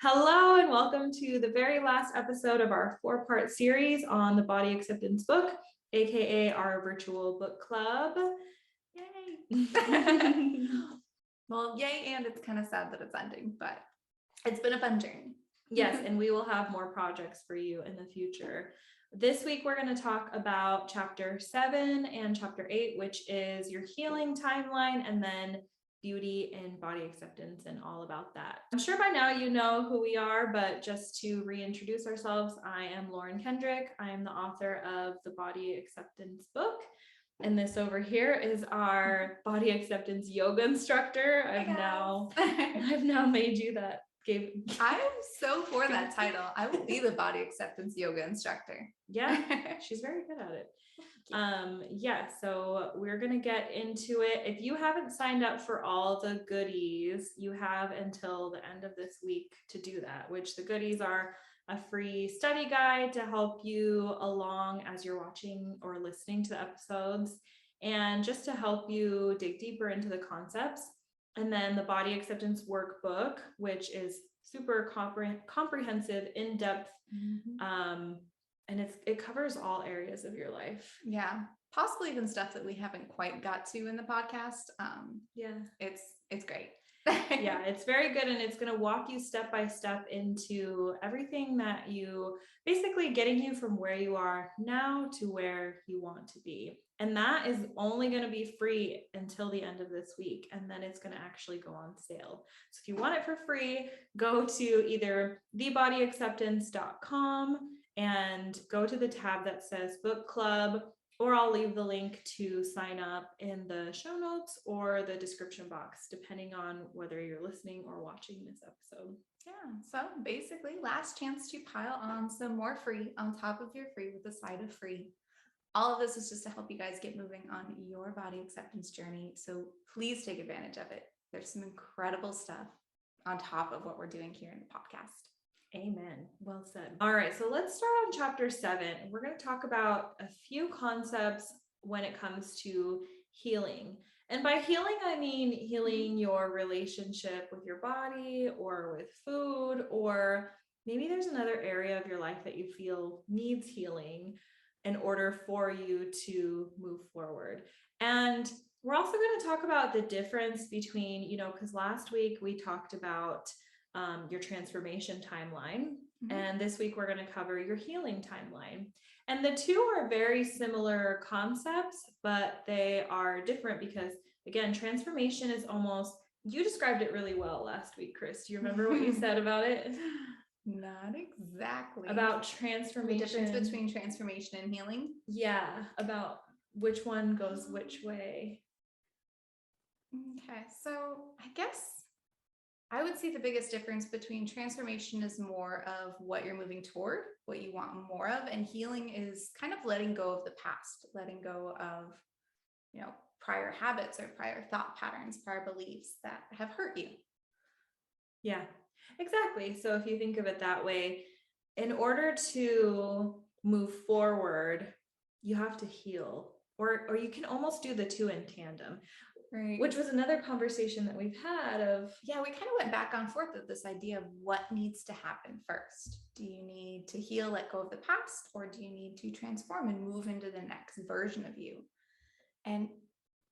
Hello and welcome to the very last episode of our 4-part series on the body acceptance book, aka our virtual book club. Yay! Well, yay, and it's kind of sad that it's ending, but it's been a fun journey. Yes, and we will have more projects for you in the future. This week, we're going to talk about chapter 7 and chapter 8, which is your healing timeline, and then beauty and body acceptance and all about that. I'm sure by now you know who we are, but just to reintroduce ourselves, I am Lauren Kendrick. I am the author of the Body Acceptance book. And this over here is our body acceptance yoga instructor. I've now made you that. I'm so for that title. I will be the body acceptance yoga instructor. Yeah, she's very good at it. So we're gonna get into it. If you haven't signed up for all the goodies, you have until the end of this week to do that, which the goodies are a free study guide to help you along as you're watching or listening to the episodes, and just to help you dig deeper into the concepts. And then the body acceptance workbook, which is super comprehensive, in-depth, and it covers all areas of your life. Yeah, possibly even stuff that we haven't quite got to in the podcast. It's great. Yeah, it's very good, and it's going to walk you step by step into everything that basically getting you from where you are now to where you want to be. And that is only going to be free until the end of this week, and then it's going to actually go on sale. So if you want it for free, go to either thebodyacceptance.com and go to the tab that says book club, or I'll leave the link to sign up in the show notes or the description box, depending on whether you're listening or watching this episode. Yeah, so basically last chance to pile on some more free on top of your free with a side of free. All of this is just to help you guys get moving on your body acceptance journey. So please take advantage of it. There's some incredible stuff on top of what we're doing here in the podcast. Amen. Well said. All right, so let's start on chapter 7. We're going to talk about a few concepts when it comes to healing. And by healing, I mean healing your relationship with your body or with food, or maybe there's another area of your life that you feel needs healing in order for you to move forward. And we're also going to talk about the difference between, because last week we talked about your transformation timeline. And this week we're going to cover your healing timeline. And the two are very similar concepts, but they are different because, again, transformation is you described it really well last week, Chris. Do you remember what you said about it? Not exactly. About transformation. The difference between transformation and healing? Yeah, about which one goes which way. Okay, so I guess I would say the biggest difference between transformation is more of what you're moving toward, what you want more of, and healing is kind of letting go of the past, letting go of, prior habits or prior thought patterns, prior beliefs that have hurt you. Yeah, exactly. So if you think of it that way, in order to move forward, you have to heal, or you can almost do the two in tandem. Right. Which was another conversation that we've had we kind of went back and forth with this idea of what needs to happen first. Do you need to heal, let go of the past, or do you need to transform and move into the next version of you? And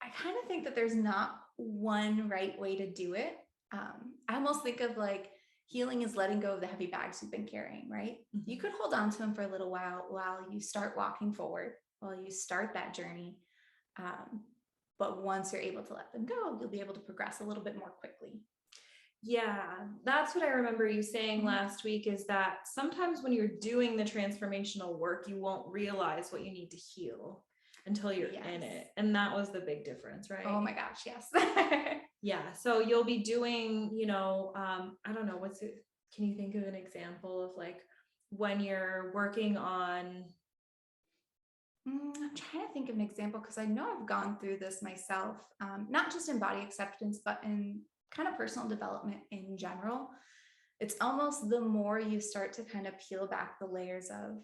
I kind of think that there's not one right way to do it. I almost think of healing is letting go of the heavy bags you've been carrying, right? Mm-hmm. You could hold on to them for a little while you start walking forward, while you start that journey. But once you're able to let them go, you'll be able to progress a little bit more quickly. Yeah, that's what I remember you saying last week, is that sometimes when you're doing the transformational work, you won't realize what you need to heal until you're in it. And that was the big difference, right? Oh my gosh, yes. Yeah, so you'll be doing, I don't know, can you think of an example of when you're working on... I'm trying to think of an example because I know I've gone through this myself, not just in body acceptance, but in kind of personal development in general. It's almost the more you start to kind of peel back the layers of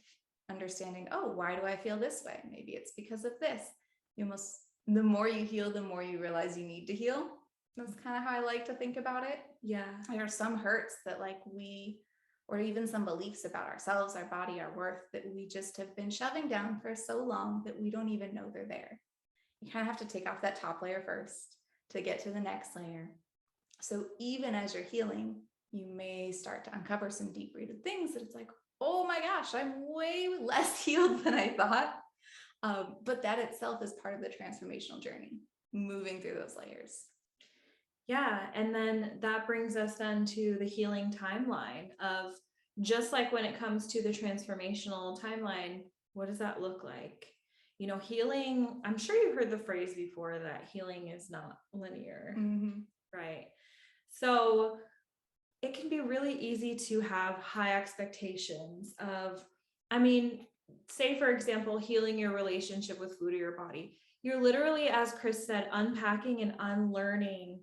understanding, why do I feel this way? Maybe it's because of this. The more you heal, the more you realize you need to heal. That's kind of how I like to think about it. Yeah. There are some hurts that like or even some beliefs about ourselves, our body, our worth that we just have been shoving down for so long that we don't even know they're there. You kind of have to take off that top layer first to get to the next layer. So even as you're healing, you may start to uncover some deep rooted things that it's like, oh my gosh, I'm way less healed than I thought. But that itself is part of the transformational journey, moving through those layers. Yeah. And then that brings us then to the healing timeline of, just like when it comes to the transformational timeline, what does that look like? Healing, I'm sure you've heard the phrase before that healing is not linear, right? So it can be really easy to have high expectations of, say for example, healing your relationship with food or your body. You're literally, as Chris said, unpacking and unlearning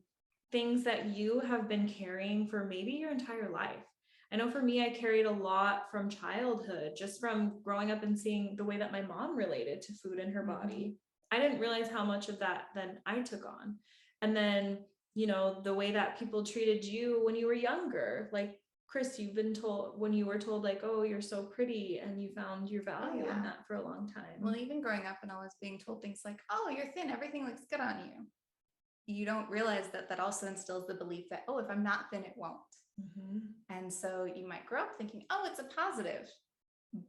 things that you have been carrying for maybe your entire life. I know for me, I carried a lot from childhood, just from growing up and seeing the way that my mom related to food in her body. I didn't realize how much of that then I took on. And then, the way that people treated you when you were younger, like Chris, you've been told, when you were told like, oh, you're so pretty, and you found your value in that for a long time. Well, even growing up and I was being told things like, oh, you're thin, everything looks good on you. You don't realize that also instills the belief that, oh, if I'm not thin, it won't. And so you might grow up thinking, oh, it's a positive.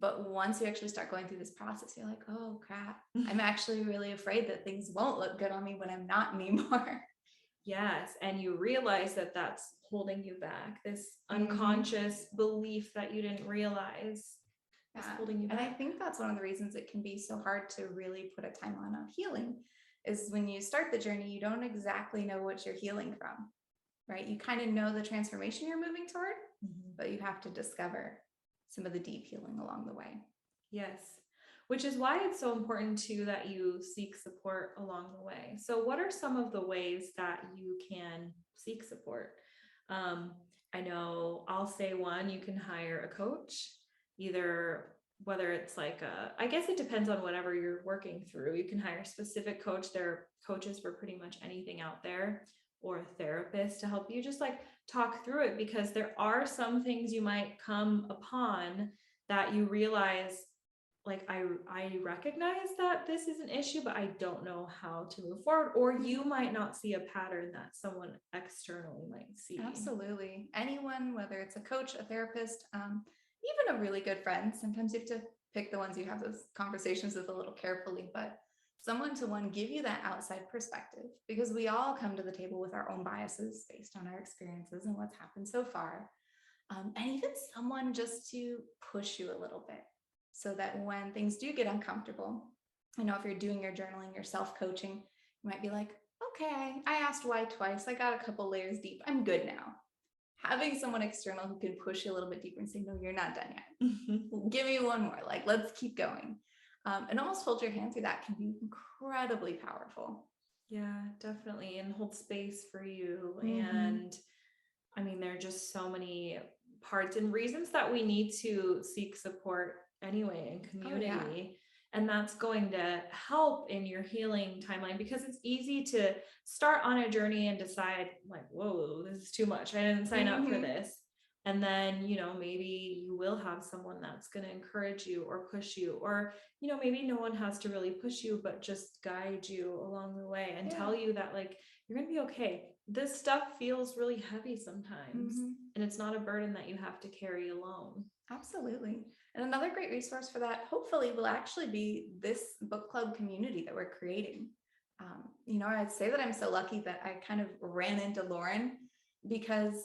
But once you actually start going through this process, you're like, oh, crap. I'm actually really afraid that things won't look good on me when I'm not anymore. Yes. And you realize that that's holding you back, this unconscious belief that you didn't realize is holding you back. And I think that's one of the reasons it can be so hard to really put a timeline on healing, is when you start the journey, you don't exactly know what you're healing from, right? You kind of know the transformation you're moving toward, but you have to discover some of the deep healing along the way. Yes. Which is why it's so important too that you seek support along the way. So what are some of the ways that you can seek support? I know I'll say one, you can hire a coach, either whether it's like I guess it depends on whatever you're working through. You can hire a specific coach. There are coaches for pretty much anything out there, or a therapist to help you just like talk through it, because there are some things you might come upon that you realize, like, I recognize that this is an issue, but I don't know how to move forward. Or you might not see a pattern that someone externally might see. Absolutely. Anyone, whether it's a coach, a therapist, even a really good friend. Sometimes you have to pick the ones you have those conversations with a little carefully, but someone to give you that outside perspective, because we all come to the table with our own biases based on our experiences and what's happened so far. And even someone just to push you a little bit, so that when things do get uncomfortable, I know if you're doing your journaling, your self-coaching, you might be like, okay, I asked why twice. I got a couple layers deep. I'm good now. Having someone external who can push you a little bit deeper and say, no, you're not done yet. Give me one more. Like, let's keep going. And almost hold your hand through that can be incredibly powerful. Yeah, definitely. And hold space for you. And there are just so many parts and reasons that we need to seek support anyway in community. And that's going to help in your healing timeline, because it's easy to start on a journey and decide like, whoa, this is too much. I didn't sign up for this. And then, maybe you will have someone that's going to encourage you or push you, or, maybe no one has to really push you, but just guide you along the way and tell you that like, you're going to be okay. This stuff feels really heavy sometimes, and it's not a burden that you have to carry alone. Absolutely. And another great resource for that, hopefully, will actually be this book club community that we're creating. I'd say that I'm so lucky that I kind of ran into Lauren, because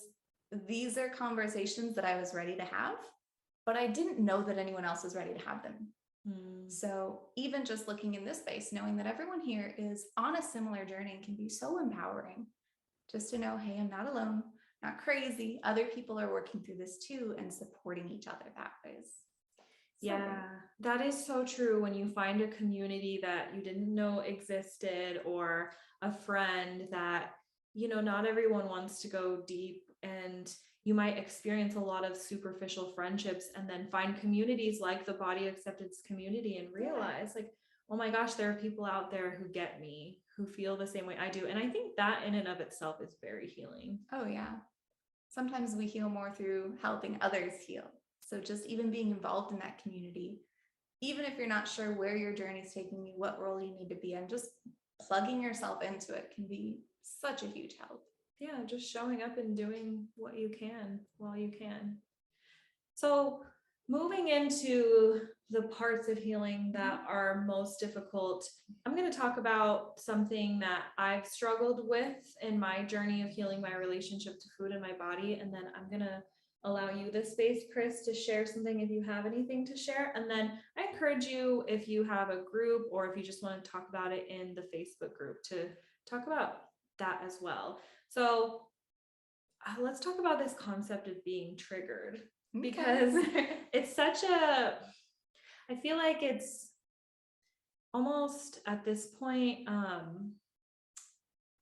these are conversations that I was ready to have, but I didn't know that anyone else was ready to have them. So even just looking in this space, knowing that everyone here is on a similar journey can be so empowering, just to know, hey, I'm not alone, not crazy. Other people are working through this too, and supporting each other that way. That is so true. When you find a community that you didn't know existed, or a friend that, not everyone wants to go deep, and you might experience a lot of superficial friendships, and then find communities like the body acceptance community and realize like, oh my gosh, there are people out there who get me, who feel the same way I do. And I think that in and of itself is very healing. Oh yeah. sometimes we heal more through helping others heal. So just even being involved in that community, even if you're not sure where your journey is taking you, what role you need to be in, just plugging yourself into it can be such a huge help. Yeah, just showing up and doing what you can while you can. So moving into the parts of healing that are most difficult, I'm going to talk about something that I've struggled with in my journey of healing my relationship to food and my body. And then I'm going to allow you the space, Chris, to share something if you have anything to share. And then I encourage you, if you have a group or if you just want to talk about it in the Facebook group, to talk about that as well. So let's talk about this concept of being triggered, because it's such a, I feel like it's almost at this point,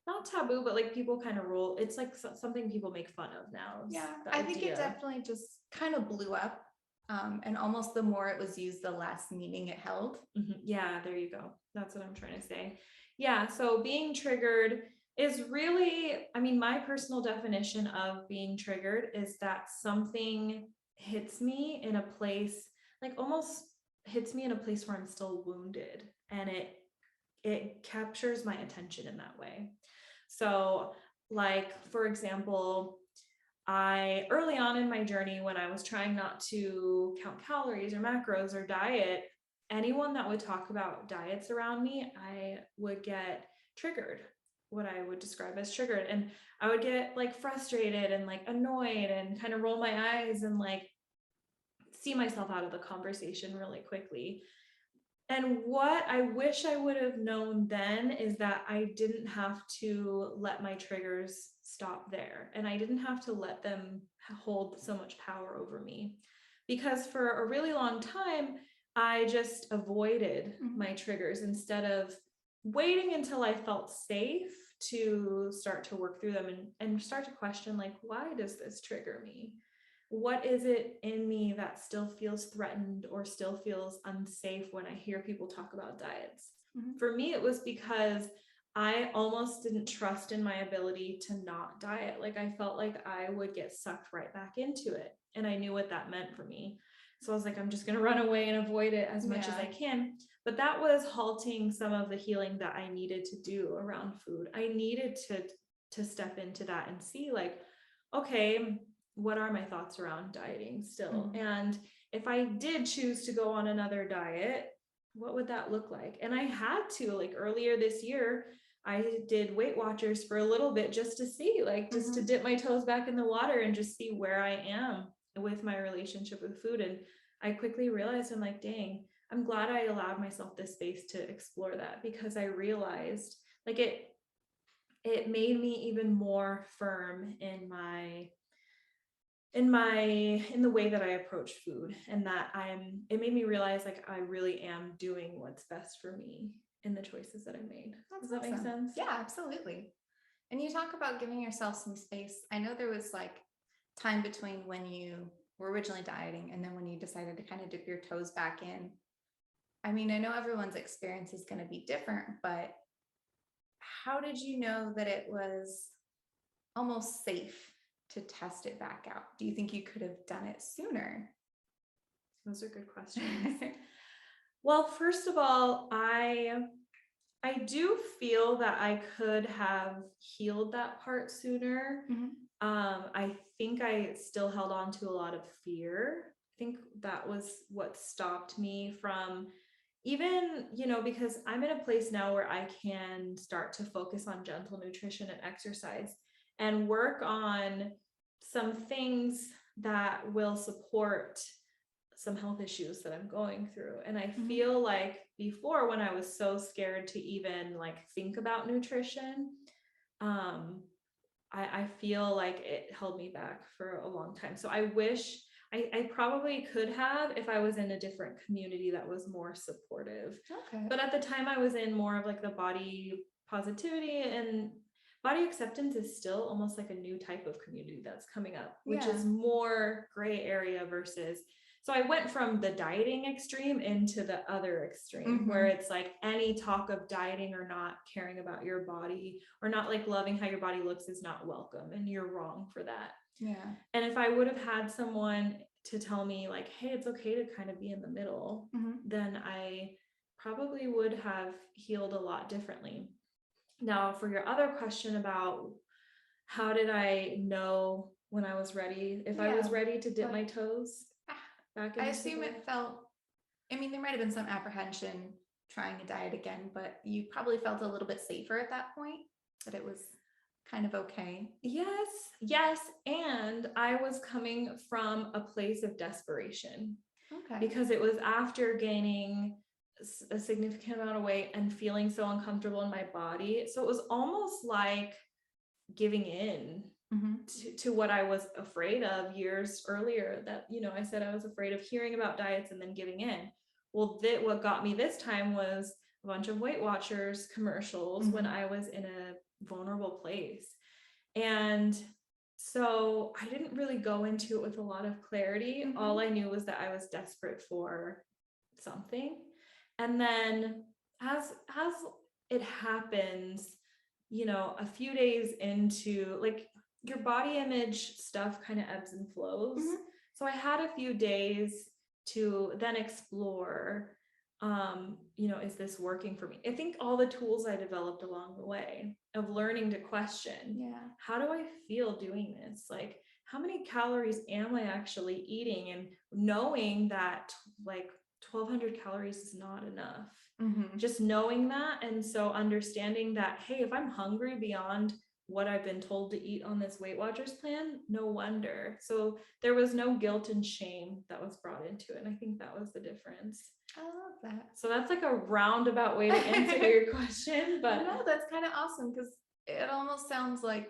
not taboo, but like people kind of roll. It's like something people make fun of now. Yeah, I think it definitely just kind of blew up. And almost the more it was used, the less meaning it held. Yeah, there you go. That's what I'm trying to say. Yeah, so being triggered is really, I mean, my personal definition of being triggered is that something hits me in a place, like almost hits me in a place where I'm still wounded, and it captures my attention in that way. So like, for example, I early on in my journey, when I was trying not to count calories or macros or diet, anyone that would talk about diets around me, I would get triggered, what I would describe as triggered. And I would get like frustrated and like annoyed and kind of roll my eyes and like see myself out of the conversation really quickly. And what I wish I would have known then is that I didn't have to let my triggers stop there. And I didn't have to let them hold so much power over me. Because for a really long time, I just avoided my triggers instead of waiting until I felt safe to start to work through them and start to question, like, why does this trigger me? What is it in me that still feels threatened or still feels unsafe when I hear people talk about diets? For me, it was because I almost didn't trust in my ability to not diet. Like I felt like I would get sucked right back into it. And I knew what that meant for me. So I was like, I'm just going to run away and avoid it as much as I can. But that was halting some of the healing that I needed to do around food. I needed to step into that and see, like, okay, what are my thoughts around dieting still? And if I did choose to go on another diet, what would that look like? And I had to, like earlier this year, I did Weight Watchers for a little bit just to see, like, just to dip my toes back in the water and just see where I am with my relationship with food. And I quickly realized, I'm like, dang, I'm glad I allowed myself this space to explore that, because I realized like it made me even more firm in the way that I approach food, and that it made me realize like I really am doing what's best for me in the choices that I made. Does that make sense? Yeah, absolutely. And you talk about giving yourself some space. I know there was like time between when you were originally dieting and then when you decided to kind of dip your toes back in. I mean, I know everyone's experience is going to be different, but how did you know that it was almost safe to test it back out? Do you think you could have done it sooner? Those are good questions. Well, first of all, I do feel that I could have healed that part sooner. I think I still held on to a lot of fear. I think that was what stopped me from even, because I'm in a place now where I can start to focus on gentle nutrition and exercise and work on some things that will support some health issues that I'm going through. And I feel like before, when I was so scared to even like think about nutrition, I feel like it held me back for a long time. So I wish I probably could have if I was in a different community that was more supportive. Okay. But at the time I was in more of like the body positivity, and body acceptance is still almost like a new type of community that's coming up, which is more gray area versus. So I went from the dieting extreme into the other extreme, where it's like any talk of dieting or not caring about your body or not like loving how your body looks is not welcome, and you're wrong for that. Yeah. And if I would have had someone to tell me like, hey, it's okay to kind of be in the middle, then I probably would have healed a lot differently. Now, for your other question about how did I know when I was ready, if I was ready to dip my toes back into I assume it felt, I mean, there might have been some apprehension trying a diet again, but you probably felt a little bit safer at that point, that it was kind of okay. Yes. And I was coming from a place of desperation. Okay. Because it was after gaining a significant amount of weight and feeling so uncomfortable in my body. So it was almost like giving in to what I was afraid of years earlier, that, I said I was afraid of hearing about diets and then giving in. Well, what got me this time was a bunch of Weight Watchers commercials when I was in a vulnerable place. And so I didn't really go into it with a lot of clarity. All I knew was that I was desperate for something. And then as it happens, a few days into, like, your body image stuff kind of ebbs and flows. So I had a few days to then explore, is this working for me? I think all the tools I developed along the way of learning to question, how do I feel doing this? Like, how many calories am I actually eating? And knowing that like 1,200 calories is not enough. Just knowing that. And so understanding that, hey, if I'm hungry beyond what I've been told to eat on this Weight Watchers plan, no wonder. So there was no guilt and shame that was brought into it. And I think that was the difference. I love that. So that's like a roundabout way to answer your question. But no, that's kind of awesome, because it almost sounds like,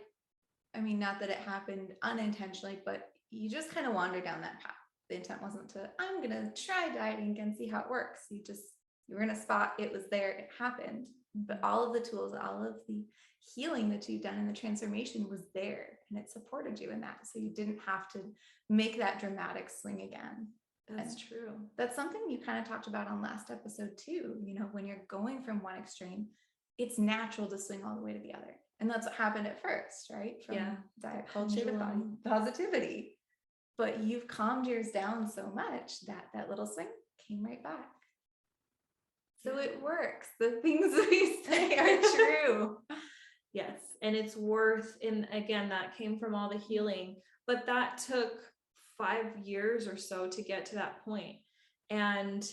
I mean, not that it happened unintentionally, but you just kind of wandered down that path. The intent wasn't to, I'm going to try dieting and see how it works. You were in a spot, it was there, it happened. But all of the tools, all of the healing that you've done and the transformation was there, and it supported you in that. So you didn't have to make that dramatic swing again. That's true. That's something you kind of talked about on last episode too. When you're going from one extreme, it's natural to swing all the way to the other. And that's what happened at first, right? From diet culture to body positivity. But you've calmed yours down so much that that little swing came right back. So it works. The things we say are true. Yes. And it's worth, and again, that came from all the healing, but that took 5 years or so to get to that point. And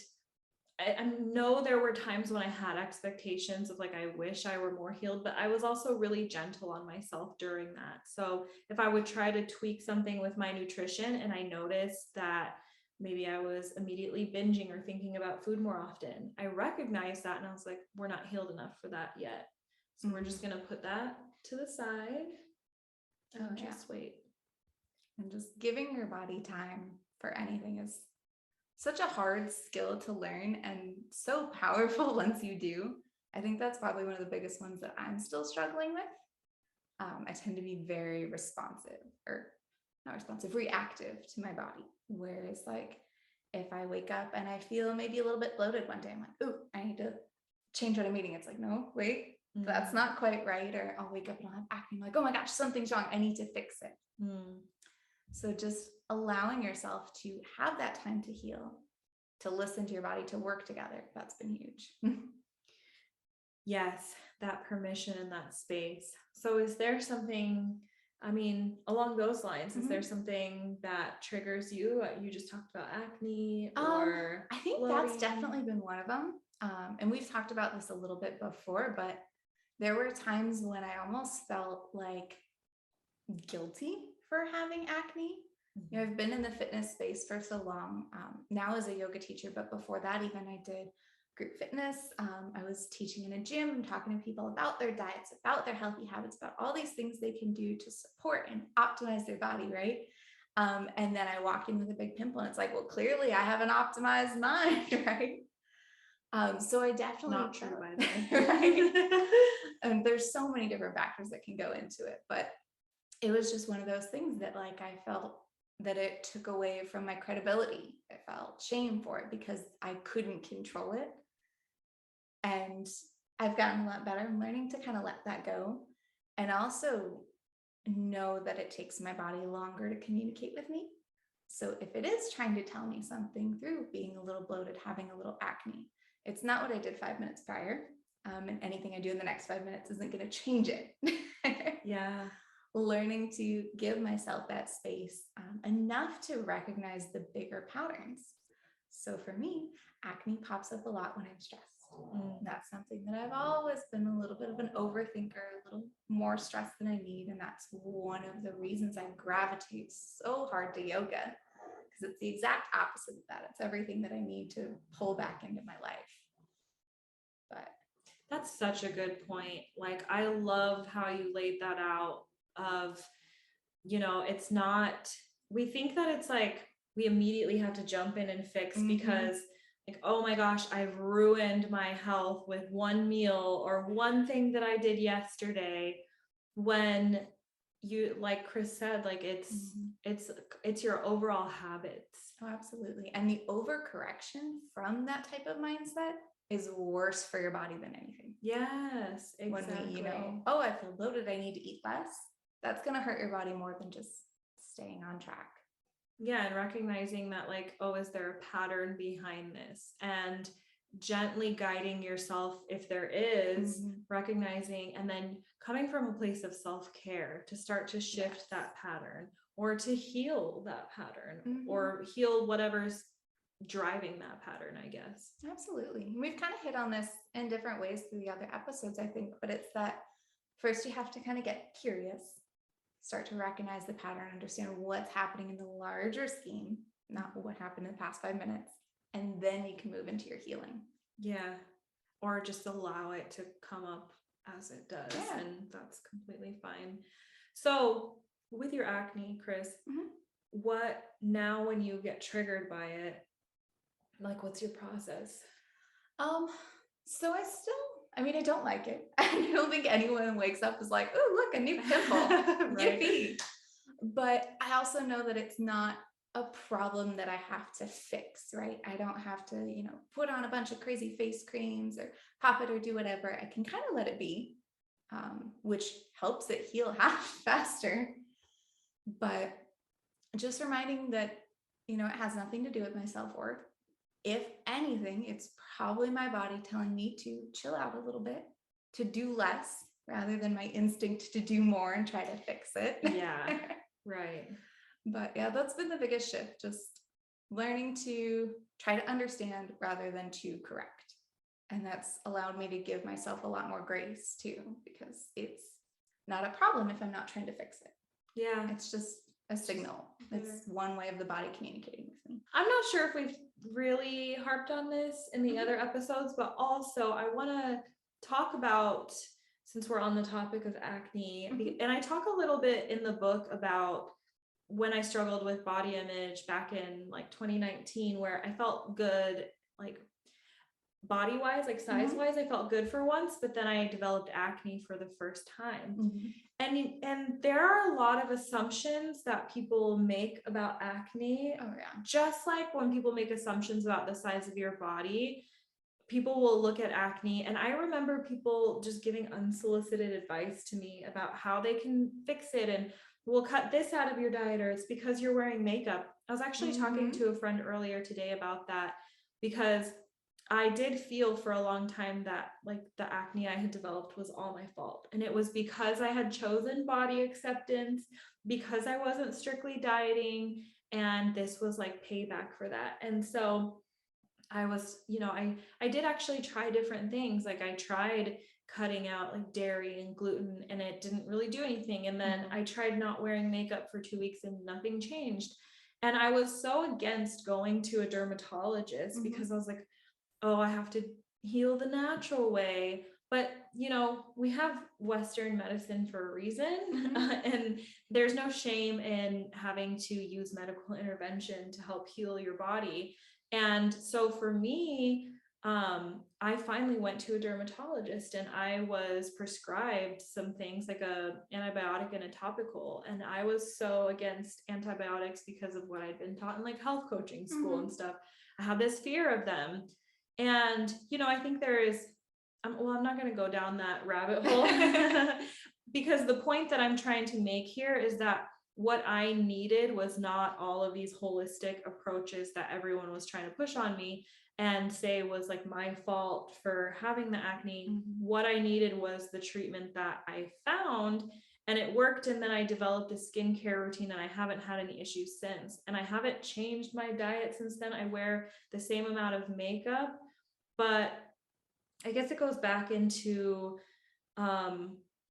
I know there were times when I had expectations of like, I wish I were more healed, but I was also really gentle on myself during that. So if I would try to tweak something with my nutrition and I noticed that maybe I was immediately binging or thinking about food more often, I recognized that and I was like, we're not healed enough for that yet. So we're just going to put that to the side and just wait. And just giving your body time for anything is such a hard skill to learn, and so powerful once you do. I think that's probably one of the biggest ones that I'm still struggling with. I tend to be very reactive to my body. Whereas like if I wake up and I feel maybe a little bit bloated one day, I'm like, ooh, I need to change what I'm eating. It's like, no, wait, that's not quite right. Or I'll wake up and I'll have acne. I'm like, oh my gosh, something's wrong. I need to fix it. So just allowing yourself to have that time to heal, to listen to your body, to work together, that's been huge. Yes, that permission and that space. So is there something, I mean, along those lines, is there something that triggers you? You just talked about acne or I think that's definitely been one of them. And we've talked about this a little bit before, but there were times when I almost felt like guilty for having acne. I've been in the fitness space for so long, now as a yoga teacher, but before that, even I did group fitness. I was teaching in a gym, talking to people about their diets, about their healthy habits, about all these things they can do to support and optimize their body, right? And then I walked in with a big pimple and it's like, well, clearly I haven't optimized mine, right? So I definitely not true, by the way. right? And there's so many different factors that can go into it, but it was just one of those things that like I felt that it took away from my credibility. I felt shame for it because I couldn't control it. And I've gotten a lot better. I'm learning to kind of let that go. And also know that it takes my body longer to communicate with me. So if it is trying to tell me something through being a little bloated, having a little acne, it's not what I did 5 minutes prior. And anything I do in the next 5 minutes isn't going to change it. Yeah. Learning to give myself that space enough to recognize the bigger patterns. So for me, acne pops up a lot when I'm stressed. That's something that I've always been a little bit of an overthinker, a little more stress than I need. And that's one of the reasons I gravitate so hard to yoga, because it's the exact opposite of that. It's everything that I need to pull back into my life. But that's such a good point. Like, I love how you laid that out of, it's not, we think that it's like, we immediately have to jump in and fix because like, oh my gosh, I've ruined my health with one meal or one thing that I did yesterday. When you, like Chris said, like it's your overall habits. Oh, absolutely. And the overcorrection from that type of mindset is worse for your body than anything. Yes, exactly. When we, oh, I feel bloated, I need to eat less. That's going to hurt your body more than just staying on track. Yeah, and recognizing that, like, oh, is there a pattern behind this? And gently guiding yourself if there is, recognizing, and then coming from a place of self-care to start to shift that pattern, or to heal that pattern, or heal whatever's driving that pattern, I guess. Absolutely. We've kind of hit on this in different ways through the other episodes, I think, but it's that first you have to kind of get curious, start to recognize the pattern, understand what's happening in the larger scheme, not what happened in the past 5 minutes. And then you can move into your healing. Yeah. Or just allow it to come up as it does. Yeah. And that's completely fine. So with your acne, Chris, what now when you get triggered by it, like, what's your process? So I don't like it. I don't think anyone wakes up is like, oh, look, a new pimple. Yippee. But I also know that it's not a problem that I have to fix, right? I don't have to, put on a bunch of crazy face creams or pop it or do whatever. I can kind of let it be, which helps it heal faster. But just reminding that, it has nothing to do with my self-worth. If anything, it's probably my body telling me to chill out a little bit, to do less rather than my instinct to do more and try to fix it. Yeah, right. But yeah, that's been the biggest shift, just learning to try to understand rather than to correct. And that's allowed me to give myself a lot more grace too, because it's not a problem if I'm not trying to fix it. Yeah. It's just a signal. It's one way of the body communicating with me. I'm not sure if we've really harped on this in the other episodes, but also I want to talk about, since we're on the topic of acne, and I talk a little bit in the book about when I struggled with body image back in like 2019, where I felt good, like body wise, like size wise, I felt good for once, but then I developed acne for the first time. And there are a lot of assumptions that people make about acne. Oh yeah. Just like when people make assumptions about the size of your body, people will look at acne. And I remember people just giving unsolicited advice to me about how they can fix it, and we'll cut this out of your diet, or it's because you're wearing makeup. I was actually talking to a friend earlier today about that, because I did feel for a long time that like the acne I had developed was all my fault. And it was because I had chosen body acceptance, because I wasn't strictly dieting, and this was like payback for that. And so I was, I did actually try different things. Like I tried cutting out like dairy and gluten, and it didn't really do anything. And then I tried not wearing makeup for 2 weeks and nothing changed. And I was so against going to a dermatologist because I was like, oh, I have to heal the natural way. But, we have Western medicine for a reason. And there's no shame in having to use medical intervention to help heal your body. And so for me, I finally went to a dermatologist, and I was prescribed some things like a antibiotic and a topical. And I was so against antibiotics because of what I'd been taught in like health coaching school and stuff. I had this fear of them. And, I think there is, I'm not going to go down that rabbit hole, because the point that I'm trying to make here is that what I needed was not all of these holistic approaches that everyone was trying to push on me and say was like my fault for having the acne. Mhm. What I needed was the treatment that I found, and it worked. And then I developed a skincare routine and I haven't had any issues since. And I haven't changed my diet since then. I wear the same amount of makeup, but I guess it goes back into,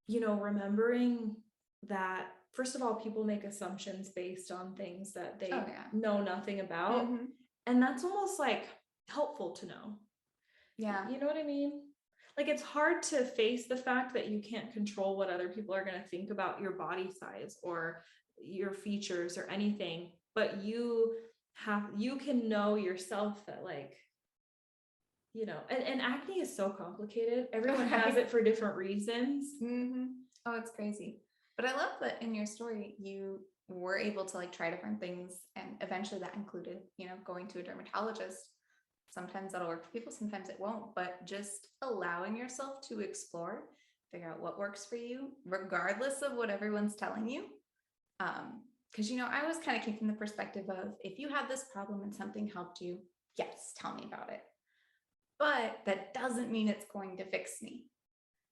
remembering that, first of all, people make assumptions based on things that they Oh yeah. know nothing about. Mhm. And that's almost like helpful to know. Yeah. You know what I mean? Like, it's hard to face the fact that you can't control what other people are going to think about your body size or your features or anything, but you can know yourself that, like, and acne is so complicated. Everyone has it for different reasons. Mm-hmm. Oh, it's crazy. But I love that in your story, you were able to like try different things. And eventually that included, going to a dermatologist. Sometimes that'll work for people, sometimes it won't. But just allowing yourself to explore, figure out what works for you, regardless of what everyone's telling you. Because, I always kind of came from the perspective of if you had this problem and something helped you, yes, tell me about it. But that doesn't mean it's going to fix me.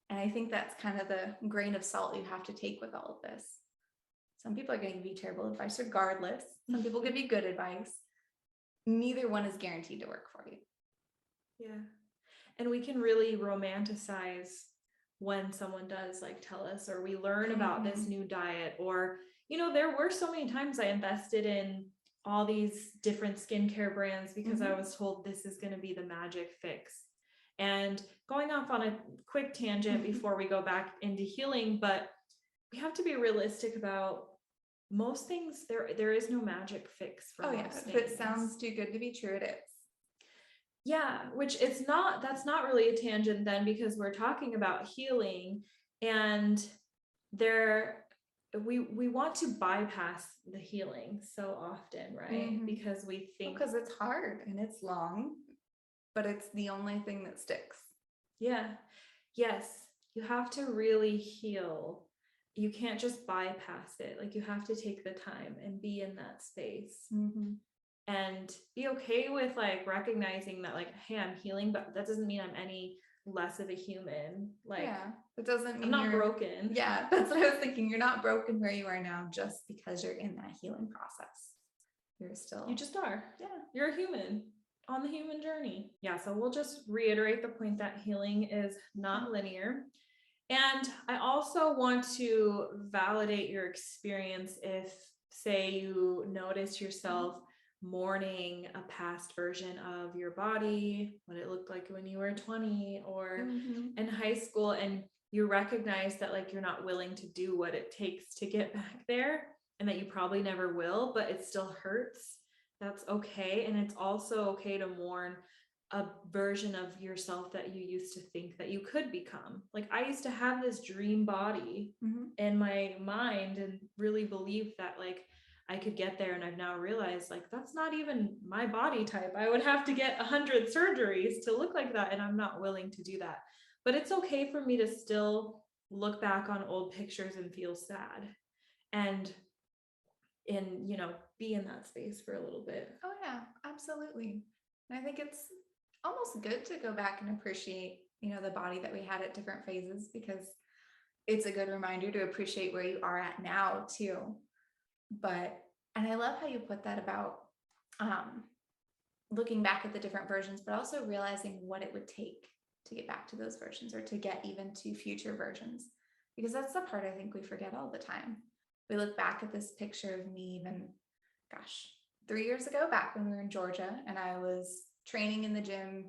And I think that's kind of the grain of salt you have to take with all of this. Some people are going to give you terrible advice regardless. Some people give you good advice. Neither one is guaranteed to work for you. Yeah. And we can really romanticize when someone does like tell us, or we learn about this new diet, or, there were so many times I invested in all these different skincare brands because I was told this is going to be the magic fix. And going off on a quick tangent before we go back into healing, but we have to be realistic about most things. There is no magic fix for most If things. it sounds too good to be true, it is. Yeah, which that's not really a tangent then, because we're talking about healing, and we want to bypass the healing so often, right? Because we think, because it's hard and it's long, but it's the only thing that sticks. Yeah. Yes, you have to really heal. You can't just bypass it. Like, you have to take the time and be in that space. And be okay with like recognizing that, like, hey, I'm healing, but that doesn't mean I'm any less of a human. Like, it doesn't mean I'm not you're broken. Yeah, that's what I was thinking. You're not broken where you are now just because you're in that healing process. You just are. Yeah, you're a human on the human journey. Yeah, so we'll just reiterate the point that healing is not linear. And I also want to validate your experience if, say, you notice yourself mourning a past version of your body, what it looked like when you were 20 or in high school, and you recognize that, like, you're not willing to do what it takes to get back there, and that you probably never will, but it still hurts. That's okay. And it's also okay to mourn a version of yourself that you used to think that you could become. Like, I used to have this dream body in my mind and really believe that, like, I could get there. And I've now realized, like, that's not even my body type. I would have to get 100 surgeries to look like that. And I'm not willing to do that. But it's okay for me to still look back on old pictures and feel sad and be in that space for a little bit. Oh yeah, absolutely. And I think it's almost good to go back and appreciate, the body that we had at different phases, because it's a good reminder to appreciate where you are at now too. And I love how you put that about looking back at the different versions, but also realizing what it would take to get back to those versions, or to get even to future versions, because that's the part I think we forget all the time. We look back at this picture of me even, 3 years ago, back when we were in Georgia, and I was training in the gym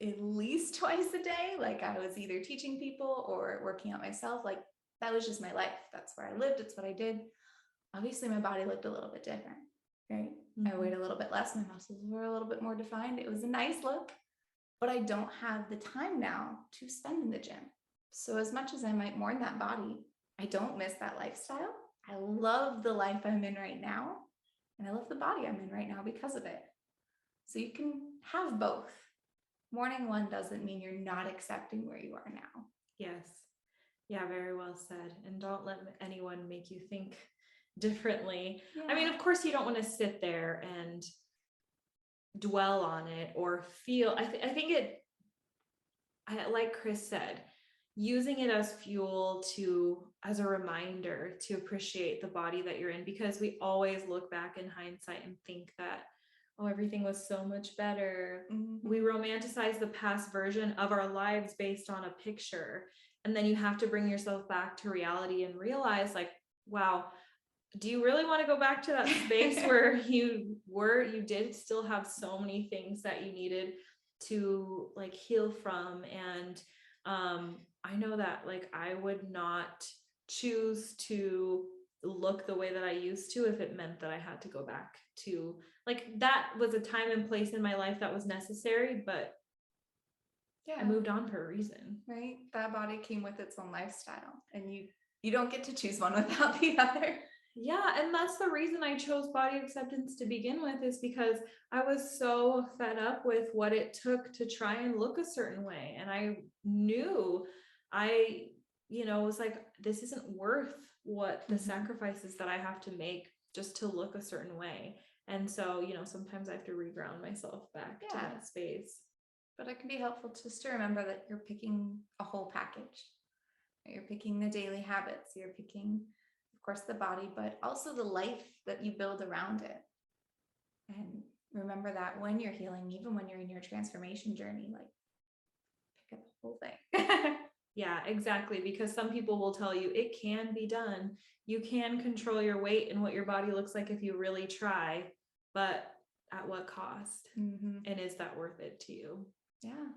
at least twice a day. Like, I was either teaching people or working out myself. Like, that was just my life. That's where I lived. It's what I did. Obviously, my body looked a little bit different, right? I weighed a little bit less. My muscles were a little bit more defined. It was a nice look, but I don't have the time now to spend in the gym. So as much as I might mourn that body, I don't miss that lifestyle. I love the life I'm in right now, and I love the body I'm in right now because of it. So you can have both. Mourning one doesn't mean you're not accepting where you are now. Yes. Yeah, very well said. And don't let anyone make you think differently. Yeah. I mean, of course, you don't want to sit there and dwell on it or feel. I think like Chris said, using it as fuel as a reminder to appreciate the body that you're in, because we always look back in hindsight and think that, oh, everything was so much better. We romanticize the past version of our lives based on a picture. And then you have to bring yourself back to reality and realize, like, wow, do you really want to go back to that space where you did still have so many things that you needed to like heal from? And I know that like I would not choose to look the way that I used to if it meant that I had to go back to, like, that was a time and place in my life that was necessary, but I moved on for a reason. Right? That body came with its own lifestyle, and you don't get to choose one without the other. Yeah, and that's the reason I chose body acceptance to begin with, is because I was so fed up with what it took to try and look a certain way. And I knew was like, this isn't worth what the sacrifices that I have to make just to look a certain way. And so, sometimes I have to reground myself back to that space. But it can be helpful just to remember that you're picking a whole package. You're picking the daily habits, you're picking, of course, the body, but also the life that you build around it. And remember that when you're healing, even when you're in your transformation journey, like, pick up the whole thing. Yeah, exactly. Because some people will tell you it can be done. You can control your weight and what your body looks like if you really try, but at what cost? And is that worth it to you? Yeah.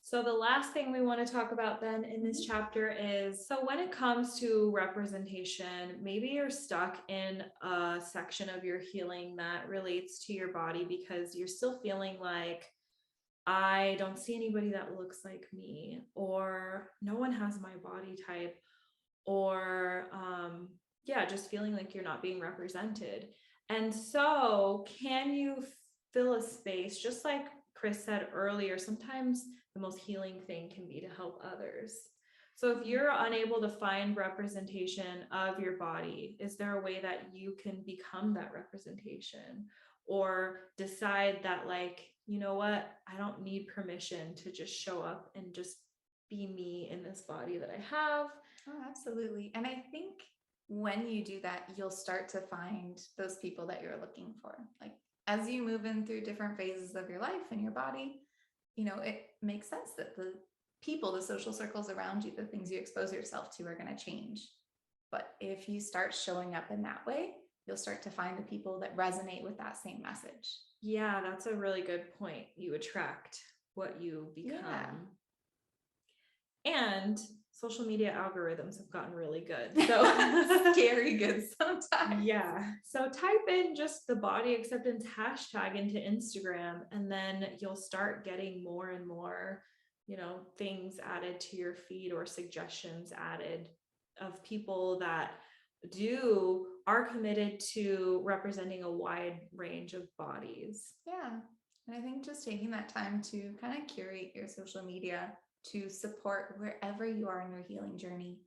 So the last thing we want to talk about then in this chapter is, so when it comes to representation, maybe you're stuck in a section of your healing that relates to your body because you're still feeling like, I don't see anybody that looks like me, or no one has my body type, or just feeling like you're not being represented. And so can you fill a space, just like Chris said earlier, sometimes the most healing thing can be to help others. So if you're unable to find representation of your body, is there a way that you can become that representation, or decide that, like, you know what, I don't need permission to just show up and just be me in this body that I have? Oh, absolutely. And I think when you do that, you'll start to find those people that you're looking for. Like, as you move in through different phases of your life and your body, it makes sense that the people, the social circles around you, the things you expose yourself to are going to change. But if you start showing up in that way, you'll start to find the people that resonate with that same message. Yeah, that's a really good point. You attract what you become. Yeah. And social media algorithms have gotten really good. So scary good sometimes. Yeah. So type in just the body acceptance hashtag into Instagram, and then you'll start getting more and more, things added to your feed, or suggestions added of people that are committed to representing a wide range of bodies. Yeah. And I think just taking that time to kind of curate your social media to support wherever you are in your healing journey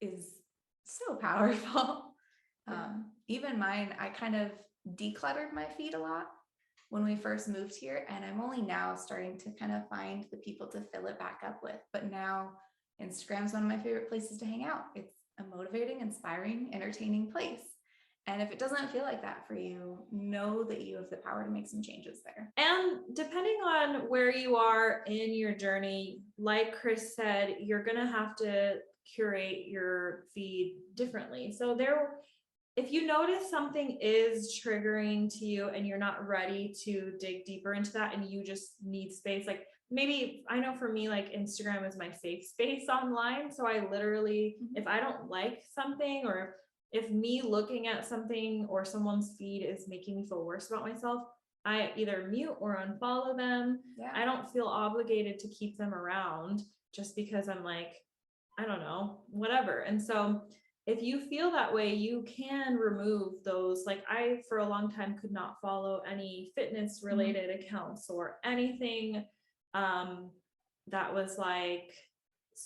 is so powerful. Even mine, I kind of decluttered my feed a lot when we first moved here, and I'm only now starting to kind of find the people to fill it back up with. But now Instagram's one of my favorite places to hang out. It's a motivating, inspiring, entertaining place. And if it doesn't feel like that for you, know that you have the power to make some changes there. And depending on where you are in your journey, like Chris said, you're going to have to curate your feed differently. So if you notice something is triggering to you and you're not ready to dig deeper into that and you just need space, like maybe, I know for me, like Instagram is my safe space online. So I literally, if I don't like something, or if me looking at something or someone's feed is making me feel worse about myself, I either mute or unfollow them. Yeah. I don't feel obligated to keep them around just because I'm like, I don't know, whatever. And so if you feel that way, you can remove those. Like, I, for a long time, could not follow any fitness related accounts or anything that was like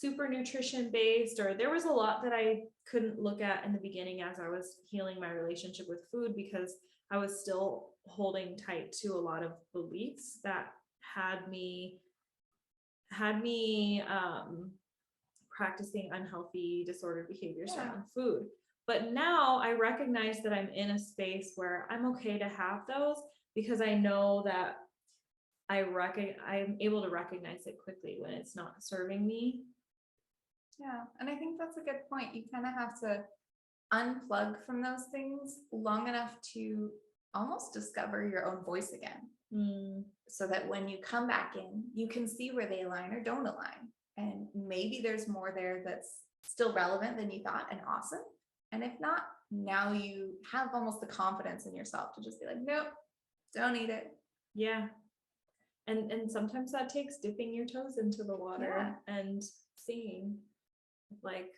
super nutrition based, or there was a lot that I couldn't look at in the beginning as I was healing my relationship with food, because I was still holding tight to a lot of beliefs that had me practicing unhealthy, disordered behaviors around food. But now I recognize that I'm in a space where I'm okay to have those, because I know that I'm able to recognize it quickly when it's not serving me. Yeah. And I think that's a good point. You kind of have to unplug from those things long enough to almost discover your own voice again. So that when you come back in, you can see where they align or don't align. And maybe there's more there that's still relevant than you thought and awesome. And if not, now you have almost the confidence in yourself to just be like, nope, don't eat it. Yeah. And sometimes that takes dipping your toes into the water and seeing, like,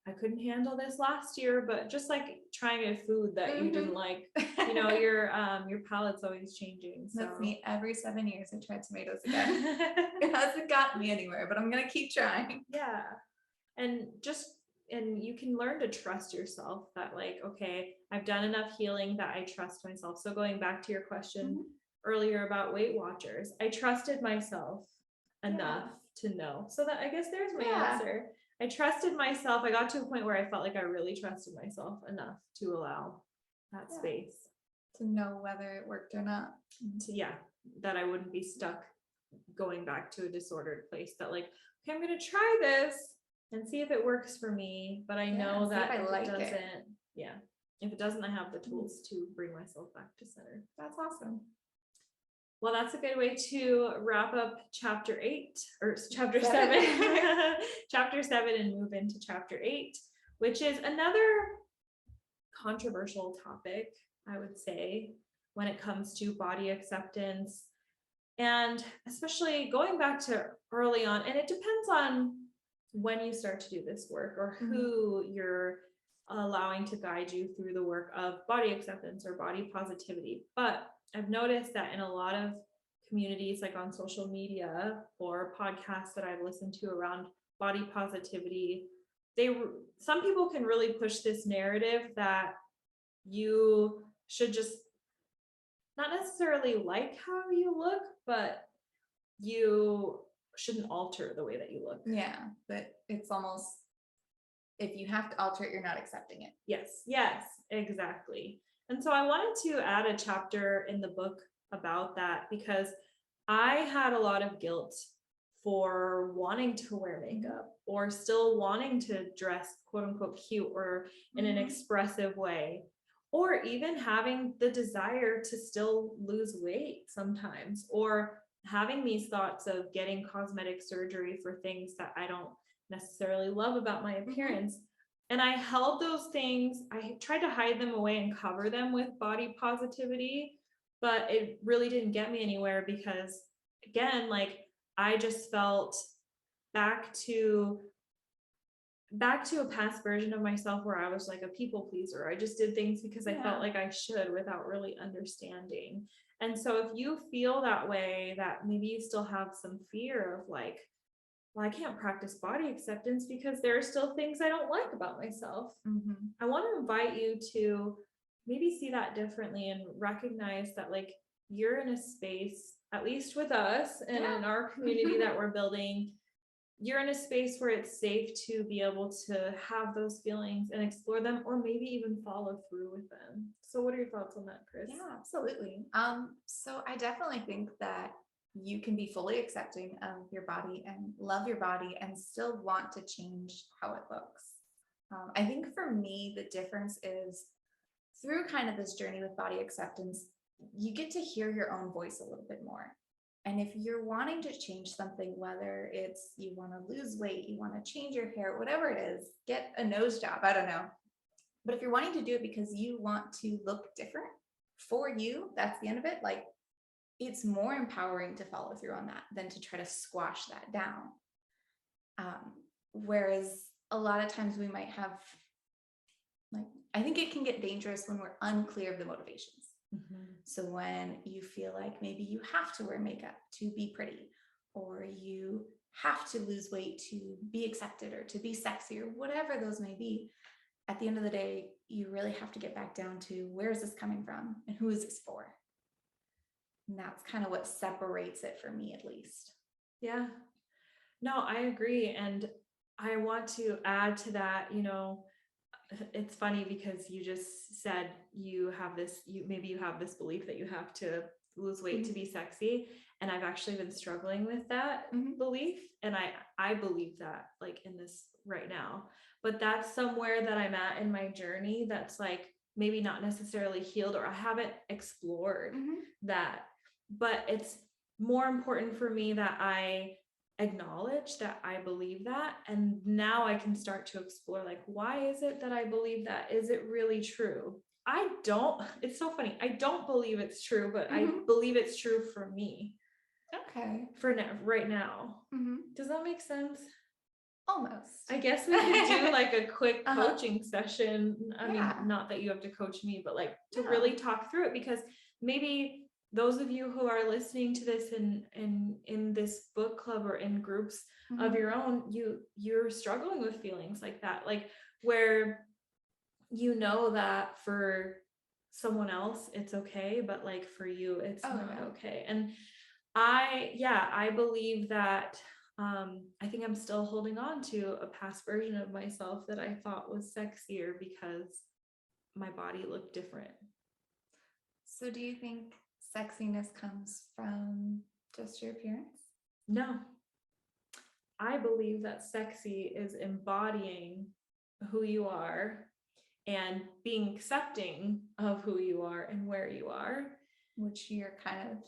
I couldn't handle this last year, but just like trying a food that you didn't like, you know, your palate's always changing. So. That's me. Every 7 years I tried tomatoes again. It hasn't gotten me anywhere, but I'm gonna keep trying. Yeah. And you can learn to trust yourself, that like, okay, I've done enough healing that I trust myself. So going back to your question earlier about Weight Watchers, I trusted myself enough to know. So that, I guess there's my answer. I trusted myself. I got to a point where I felt like I really trusted myself enough to allow that space. To know whether it worked or not. That I wouldn't be stuck going back to a disordered place, that like, okay, I'm going to try this and see if it works for me. But I know that if it doesn't, if it doesn't, I have the tools to bring myself back to center. That's awesome. Well, that's a good way to wrap up chapter 8 or chapter 7, chapter 7, and move into chapter 8, which is another controversial topic, I would say, when it comes to body acceptance. And especially going back to early on, and it depends on when you start to do this work or who you're allowing to guide you through the work of body acceptance or body positivity. But I've noticed that in a lot of communities, like on social media or podcasts that I've listened to around body positivity, some people can really push this narrative that you should just not necessarily like how you look, but you shouldn't alter the way that you look. Yeah, but it's almost, if you have to alter it, you're not accepting it. Yes, exactly. And so I wanted to add a chapter in the book about that, because I had a lot of guilt for wanting to wear makeup or still wanting to dress quote unquote cute or in an expressive way, or even having the desire to still lose weight sometimes, or having these thoughts of getting cosmetic surgery for things that I don't necessarily love about my appearance. And I held those things, I tried to hide them away and cover them with body positivity, but it really didn't get me anywhere, because again, like, I just felt back to a past version of myself where I was like a people pleaser. I just did things because I felt like I should without really understanding. And so if you feel that way, that maybe you still have some fear of like, well, I can't practice body acceptance because there are still things I don't like about myself. I want to invite you to maybe see that differently and recognize that, like, you're in a space, at least with us and in our community that we're building, you're in a space where it's safe to be able to have those feelings and explore them, or maybe even follow through with them. So what are your thoughts on that, Chris? Yeah, absolutely. So I definitely think that you can be fully accepting of your body and love your body and still want to change how it looks. I think for me, the difference is through kind of this journey with body acceptance, you get to hear your own voice a little bit more. And if you're wanting to change something, whether it's you want to lose weight, you want to change your hair, whatever it is, get a nose job, I don't know. But if you're wanting to do it because you want to look different for you, that's the end of it. Like, it's more empowering to follow through on that than to try to squash that down. Whereas a lot of times we might have, like, I think it can get dangerous when we're unclear of the motivations. So when you feel like maybe you have to wear makeup to be pretty, or you have to lose weight to be accepted or to be sexy or whatever those may be. At the end of the day, you really have to get back down to where is this coming from and who is this for? And that's kind of what separates it for me, at least. Yeah. No, I agree. And I want to add to that, it's funny because you just said you have this belief that you have to lose weight to be sexy. And I've actually been struggling with that belief. And I believe that like in this right now, but that's somewhere that I'm at in my journey. That's like maybe not necessarily healed, or I haven't explored that, but it's more important for me that I acknowledge that I believe that. And now I can start to explore, like, why is it that I believe that? Is it really true? It's so funny. I don't believe it's true, but I believe it's true for me. Okay. For now, right now. Does that make sense? Almost. I guess we could do like a quick coaching session. I mean, not that you have to coach me, but like to really talk through it, because maybe those of you who are listening to this in this book club or in groups of your own, you're struggling with feelings like that, like where that for someone else it's okay, but like for you it's not okay. And I believe that I think I'm still holding on to a past version of myself that I thought was sexier because my body looked different. So do you think sexiness comes from just your appearance? No. I believe that sexy is embodying who you are and being accepting of who you are and where you are. Which you're kind of,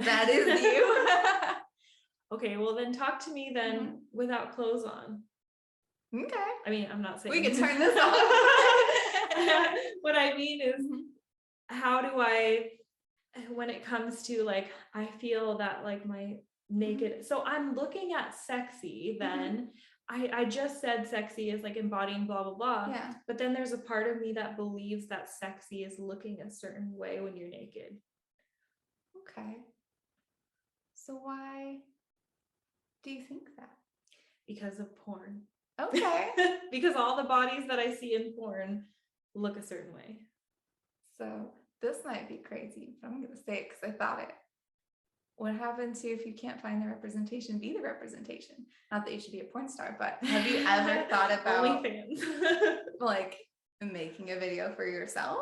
that is you. Okay, well then talk to me then without clothes on. Okay. I mean, I'm not saying we can turn this off. What I mean is, how do I, when it comes to like, I feel that like my naked, so I'm looking at sexy then. I just said sexy is like embodying blah, blah, blah. Yeah. But then there's a part of me that believes that sexy is looking a certain way when you're naked. Okay. So why do you think that? Because of porn. Okay. Because all the bodies that I see in porn look a certain way. So this might be crazy, but I'm going to say it because I thought it. What happens to if you can't find the representation, be the representation? Not that you should be a porn star, but have you ever thought about OnlyFans? like making a video for yourself?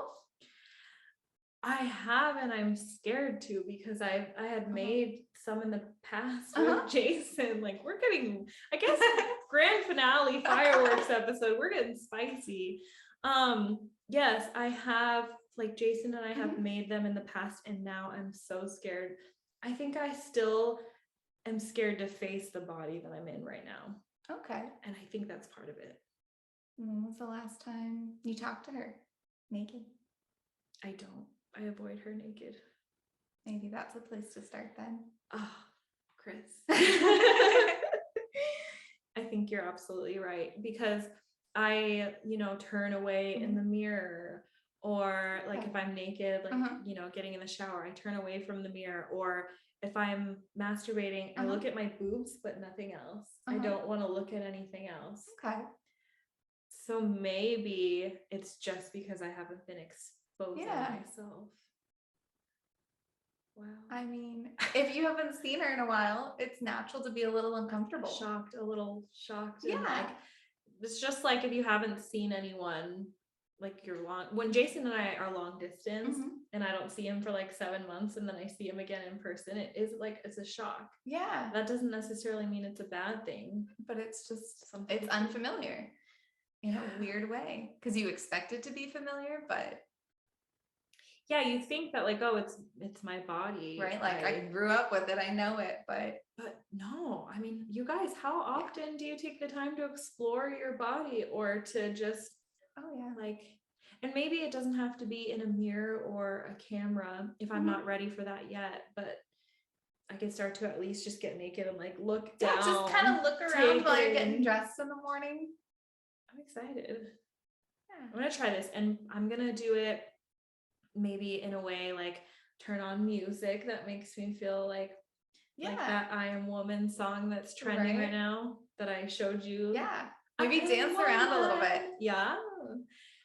I have, and I'm scared to, because I had made some in the past with Jason. Like we're getting, I guess, grand finale fireworks episode. We're getting spicy. Yes, I have, like Jason and I have made them in the past, and now I'm so scared. I think I still am scared to face the body that I'm in right now. Okay. And I think that's part of it. When was the last time you talked to her naked? I don't. I avoid her naked. Maybe that's a place to start then. Oh, Chris. I think you're absolutely right, because I, turn away in the mirror, or like if I'm naked, like, getting in the shower, I turn away from the mirror, or if I'm masturbating, I look at my boobs, but nothing else. I don't want to look at anything else. Okay. So maybe it's just because I haven't been exposing myself. Wow. I mean, if you haven't seen her in a while, it's natural to be a little uncomfortable. A little shocked. Yeah. And like, it's just like if you haven't seen anyone, like when Jason and I are long distance and I don't see him for like 7 months and then I see him again in person, it's a shock. Yeah. That doesn't necessarily mean it's a bad thing. But it's just something. It's unfamiliar in a weird way, because you expect it to be familiar, but yeah, you think that like, oh, it's my body, right? Like I grew up with it, I know it, but no. I mean, you guys, how often do you take the time to explore your body, or to just like, and maybe it doesn't have to be in a mirror or a camera if I'm not ready for that yet, but I can start to at least just get naked and like look down. Yeah, just kind of look around while you're getting dressed in the morning. I'm excited. Yeah. I'm gonna try this, and I'm gonna do it maybe in a way like turn on music that makes me feel like Like that I Am Woman song that's trending right now that I showed you. Yeah. Maybe dance around a little bit. Yeah.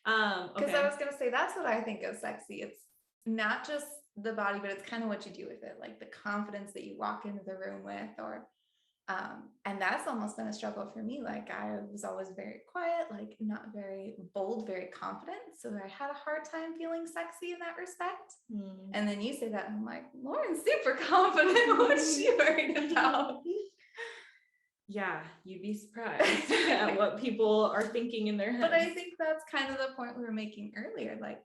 Because I was gonna say that's what I think of sexy. It's not just the body, but it's kind of what you do with it, like the confidence that you walk into the room with, or and that's almost been a struggle for me. Like I was always very quiet, like not very bold, very confident. So I had a hard time feeling sexy in that respect. And then you say that, and I'm like, Lauren's super confident. What's she worried about? Yeah, you'd be surprised at what people are thinking in their heads. But I think that's kind of the point we were making earlier. Like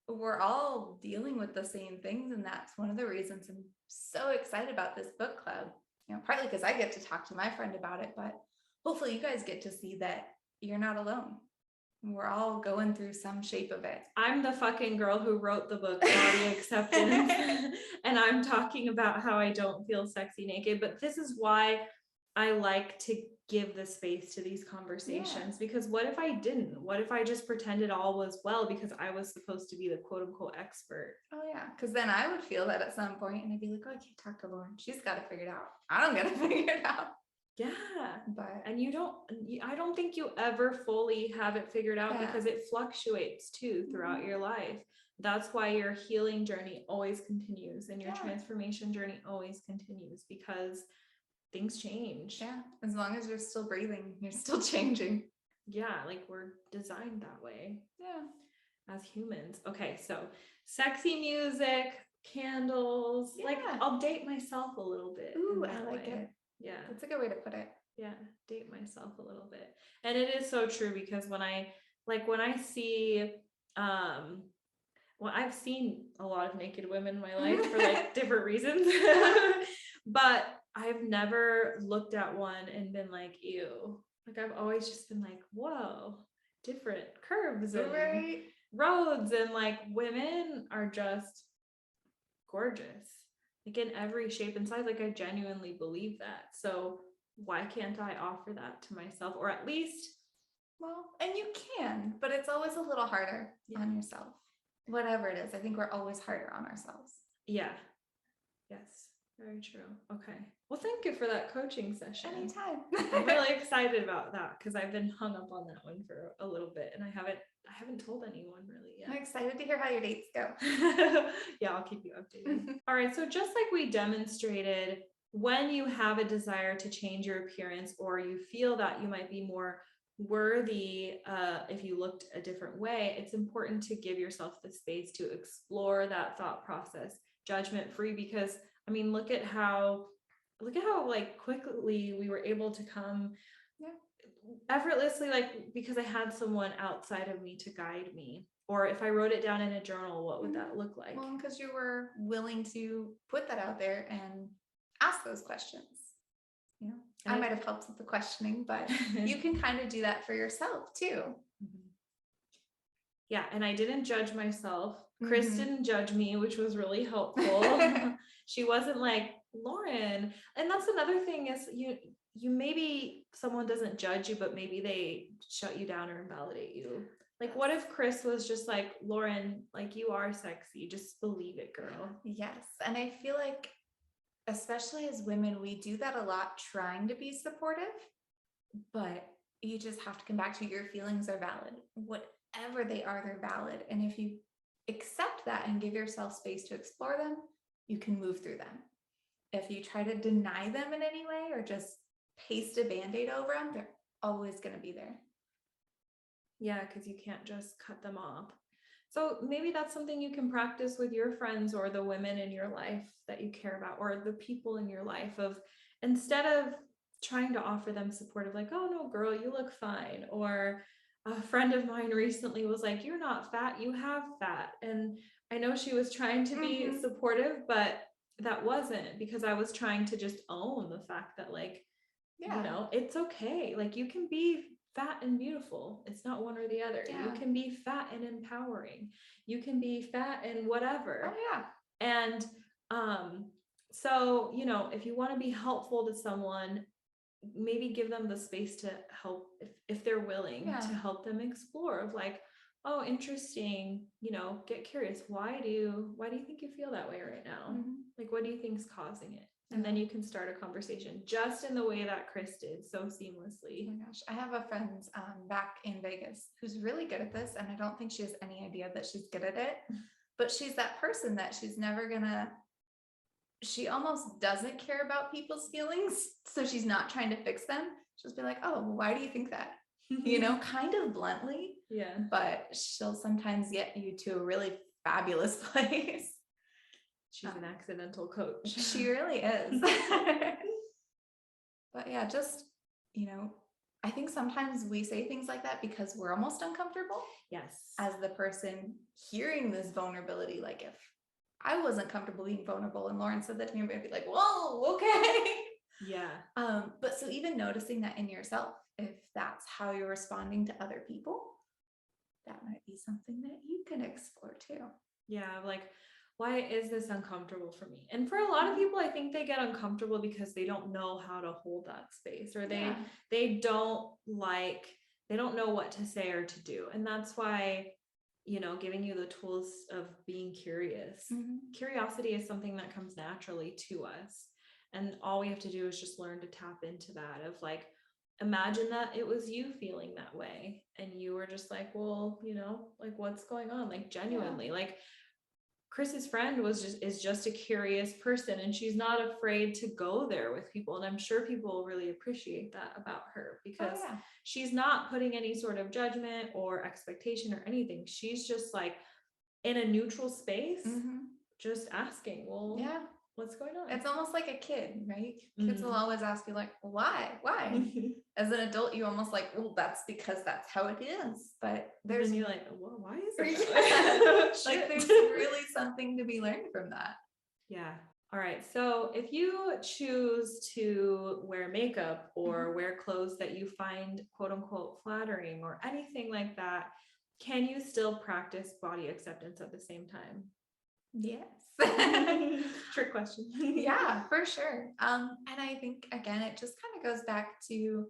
we're all dealing with the same things, and that's one of the reasons I'm so excited about this book club. You know, partly because I get to talk to my friend about it, but hopefully you guys get to see that you're not alone. We're all going through some shape of it. I'm the fucking girl who wrote the book Body Acceptance, and I'm talking about how I don't feel sexy naked, but this is why I like to give the space to these conversations, because what if I didn't? What if I just pretended all was well because I was supposed to be the quote unquote expert? Oh yeah, because then I would feel that at some point and I'd be like, oh, I can't talk to Lauren. She's got it figured out. I don't got to figure it out. Yeah. But and I don't think you ever fully have it figured out because it fluctuates too throughout your life. That's why your healing journey always continues and your transformation journey always continues, because things change. Yeah. As long as you're still breathing, you're still changing. Yeah. Like we're designed that way. Yeah. As humans. Okay. So sexy music, candles, like I'll date myself a little bit. Ooh, I like it. Yeah. That's a good way to put it. Yeah. Date myself a little bit. And it is so true, because when I see, well, I've seen a lot of naked women in my life for like different reasons, but I've never looked at one and been like, ew. Like I've always just been like, whoa, different curves and roads, and like women are just gorgeous, like in every shape and size. Like I genuinely believe that. So why can't I offer that to myself, or at least, well, and you can, but it's always a little harder on yourself. Whatever it is, I think we're always harder on ourselves. Yeah. Yes. Very true. Okay. Well, thank you for that coaching session. Anytime. I'm really excited about that because I've been hung up on that one for a little bit, and I haven't told anyone really yet. I'm excited to hear how your dates go. Yeah, I'll keep you updated. All right. So just like we demonstrated, when you have a desire to change your appearance, or you feel that you might be more worthy if you looked a different way, it's important to give yourself the space to explore that thought process judgment free, because I mean, look at how like quickly we were able to come effortlessly, like because I had someone outside of me to guide me. Or if I wrote it down in a journal, what would that look like? Well, because you were willing to put that out there and ask those questions. You know, I might have helped with the questioning, but you can kind of do that for yourself too. Yeah, and I didn't judge myself. Chris didn't judge me, which was really helpful. She wasn't like, Lauren. And that's another thing, is you maybe someone doesn't judge you, but maybe they shut you down or invalidate you. Like, what if Chris was just like, Lauren, like you are sexy, just believe it, girl. Yes. And I feel like, especially as women, we do that a lot, trying to be supportive, but you just have to come back to your feelings are valid. Whatever they are, they're valid. And if you accept that and give yourself space to explore them, you can move through them. If you try to deny them in any way or just paste a Band-Aid over them, they're always going to be there. Yeah, because you can't just cut them off. So maybe that's something you can practice with your friends or the women in your life that you care about, or the people in your life, of instead of trying to offer them support of like, oh no, girl, you look fine. Or a friend of mine recently was like, you're not fat, you have fat. And I know she was trying to be supportive, but that wasn't, because I was trying to just own the fact that like, you know, it's okay. Like you can be fat and beautiful. It's not one or the other. You can be fat and empowering. You can be fat and whatever. Oh yeah. And so, you know, if you want to be helpful to someone, maybe give them the space to help if they're willing to help them explore of like, oh, interesting, you know, get curious. Why do you think you feel that way right now? Like, what do you think is causing it? And then you can start a conversation just in the way that Chris did so seamlessly. Oh my gosh. I have a friend back in Vegas who's really good at this. And I don't think she has any idea that she's good at it. But she's that person that she's never gonna, she almost doesn't care about people's feelings. So she's not trying to fix them. She'll just be like, oh, why do you think that? You know, kind of bluntly. Yeah. But she'll sometimes get you to a really fabulous place. She's an accidental coach. She really is. But yeah, just, you know, I think sometimes we say things like that because we're almost uncomfortable. Yes. As the person hearing this vulnerability, like if I wasn't comfortable being vulnerable and Lauren said that to me, I'd be like, whoa, okay. Yeah. But so even noticing that in yourself, if that's how you're responding to other people, that might be something that you can explore too. Yeah. Like, why is this uncomfortable for me? And for a lot of people, I think they get uncomfortable because they don't know how to hold that space, or they don't know what to say or to do. And that's why, you know, giving you the tools of being curious. Curiosity is something that comes naturally to us. And all we have to do is just learn to tap into that of like, imagine that it was you feeling that way. And you were just like, well, you know, like what's going on? Like genuinely, like Chris's friend is just a curious person, and she's not afraid to go there with people. And I'm sure people will really appreciate that about her because she's not putting any sort of judgment or expectation or anything. She's just like in a neutral space, just asking, well, what's going on? It's almost like a kid, right? Kids will always ask you like, why? As an adult, you almost like, well, that's because that's how it is. But then you're like, well, why is it like there's really something to be learned from that. Yeah. All right. So if you choose to wear makeup or wear clothes that you find quote unquote flattering or anything like that, can you still practice body acceptance at the same time? Yes. Trick question. Yeah, for sure. And I think again, it just kind of goes back to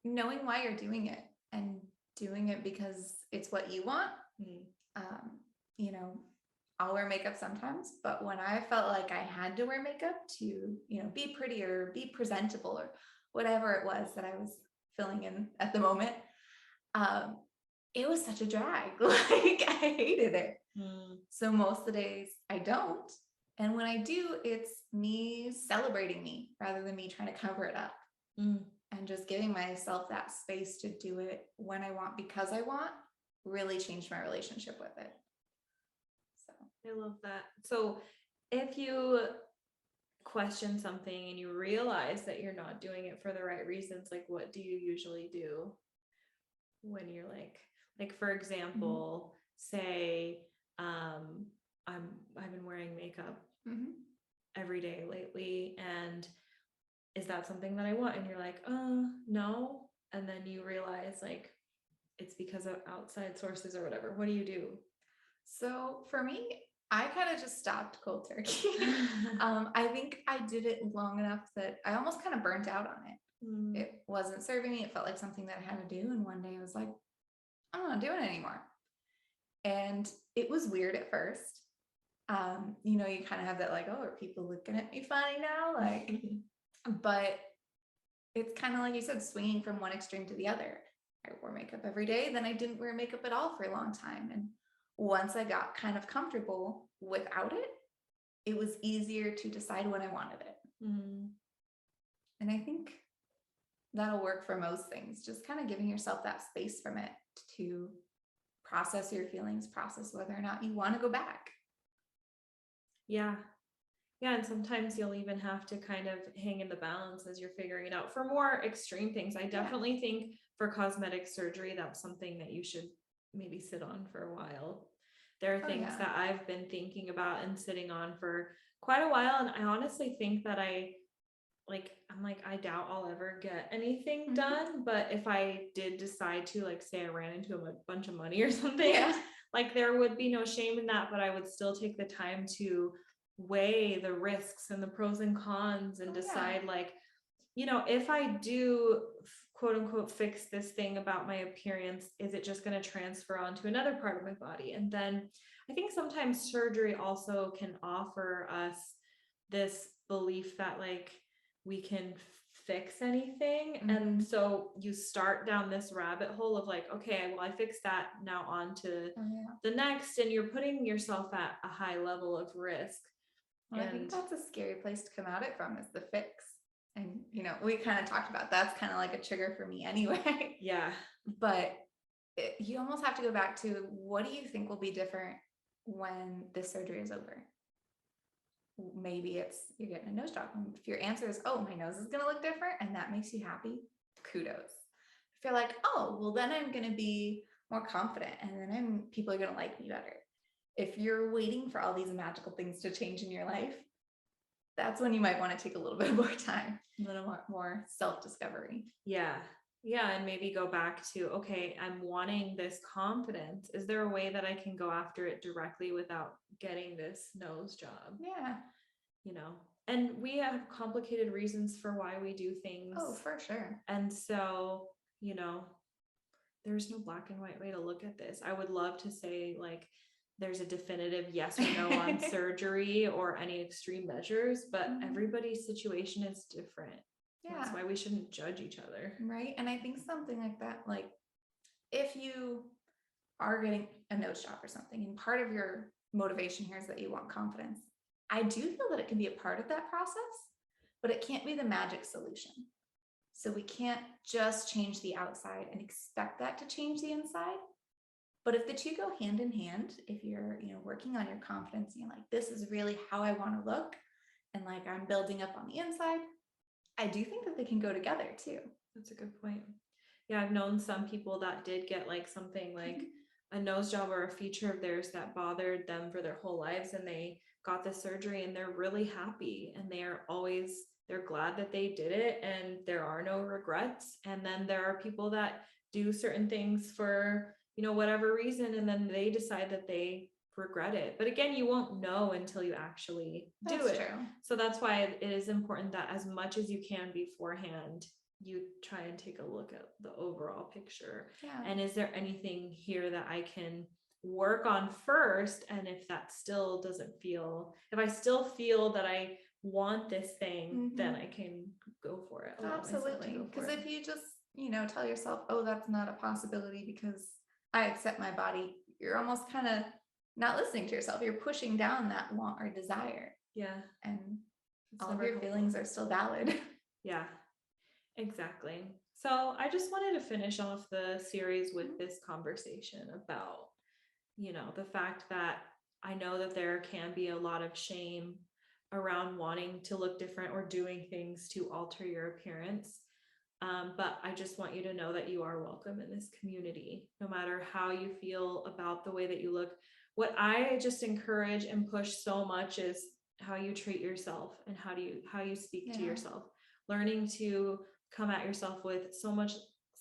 knowing why you're doing it and doing it because it's what you want. You know, I'll wear makeup sometimes, but when I felt like I had to wear makeup to, you know, be pretty or be presentable or whatever it was that I was filling in at the moment, it was such a drag. Like I hated it. So most of the days I don't. And when I do, it's me celebrating me rather than me trying to cover it up. And just giving myself that space to do it when I want, because I want, really changed my relationship with it. So I love that. So if you question something and you realize that you're not doing it for the right reasons, like what do you usually do when you're like for example, say I've been wearing makeup every day lately, and is that something that I want? And you're like, no. And then you realize like it's because of outside sources or whatever. What do you do? So for me, I kind of just stopped cold turkey. I think I did it long enough that I almost kind of burnt out on it. It wasn't serving me. It felt like something that I had to do. And one day I was like, I'm not doing it anymore. And it was weird at first. You know, you kind of have that like, oh, are people looking at me funny now? Like, but it's kind of like you said, swinging from one extreme to the other. I wore makeup every day, then I didn't wear makeup at all for a long time. And once I got kind of comfortable without it, it was easier to decide when I wanted it. And I think that'll work for most things, just kind of giving yourself that space from it to process your feelings, process whether or not you want to go back. Yeah. And sometimes you'll even have to kind of hang in the balance as you're figuring it out. For more extreme things, I definitely think for cosmetic surgery, that's something that you should maybe sit on for a while. There are things that I've been thinking about and sitting on for quite a while. And I honestly think that I doubt I'll ever get anything done. But if I did decide to, like, say I ran into a bunch of money or something, like there would be no shame in that, but I would still take the time to weigh the risks and the pros and cons and decide like, you know, if I do quote unquote fix this thing about my appearance, is it just going to transfer onto another part of my body? And then I think sometimes surgery also can offer us this belief that like we can fix anything. And so you start down this rabbit hole of like, okay, well, I fixed that, now on to the next, and you're putting yourself at a high level of risk. Well, I think that's a scary place to come at it from, is the fix. And, you know, we kind of talked about that's kind of like a trigger for me anyway. Yeah. But you almost have to go back to, what do you think will be different when this surgery is over? Maybe it's you're getting a nose job. If your answer is, oh, my nose is going to look different, and that makes you happy, kudos. If you're like, oh, well, then I'm going to be more confident, and then people are going to like me better. If you're waiting for all these magical things to change in your life, that's when you might want to take a little bit more time, a little more self-discovery. Yeah. Yeah. And maybe go back to, okay, I'm wanting this confidence. Is there a way that I can go after it directly without getting this nose job? Yeah. You know, and we have complicated reasons for why we do things. Oh, for sure. And so, you know, there's no black and white way to look at this. I would love to say like, there's a definitive yes or no on surgery or any extreme measures, but everybody's situation is different. Yeah. That's why we shouldn't judge each other. Right. And I think something like that, like if you are getting a nose job or something, and part of your motivation here is that you want confidence, I do feel that it can be a part of that process, but it can't be the magic solution. So we can't just change the outside and expect that to change the inside. But if the two go hand in hand, if you're, you know, working on your confidence, and you're like, this is really how I want to look, and like I'm building up on the inside, I do think that they can go together too. That's a good point. Yeah, I've known some people that did get like something like a nose job or a feature of theirs that bothered them for their whole lives, and they got the surgery and they're really happy, and they're glad that they did it, and there are no regrets. And then there are people that do certain things for, you know, whatever reason, and then they decide that they regret it. But again, you won't know until you actually do it. True. So that's why it is important that as much as you can beforehand, you try and take a look at the overall picture. Yeah. And is there anything here that I can work on first? And if that still doesn't feel, if I still feel that I want this thing, then I can go for it. Absolutely. Because if you just, you know, tell yourself, oh, that's not a possibility because I accept my body, you're almost kind of not listening to yourself. You're pushing down that want or desire. Yeah. And all of your feelings are still valid. Yeah, exactly. So I just wanted to finish off the series with this conversation about, you know, the fact that I know that there can be a lot of shame around wanting to look different or doing things to alter your appearance. But I just want you to know that you are welcome in this community, no matter how you feel about the way that you look. What I just encourage and push so much is how you treat yourself and how you speak to yourself, learning to come at yourself with so much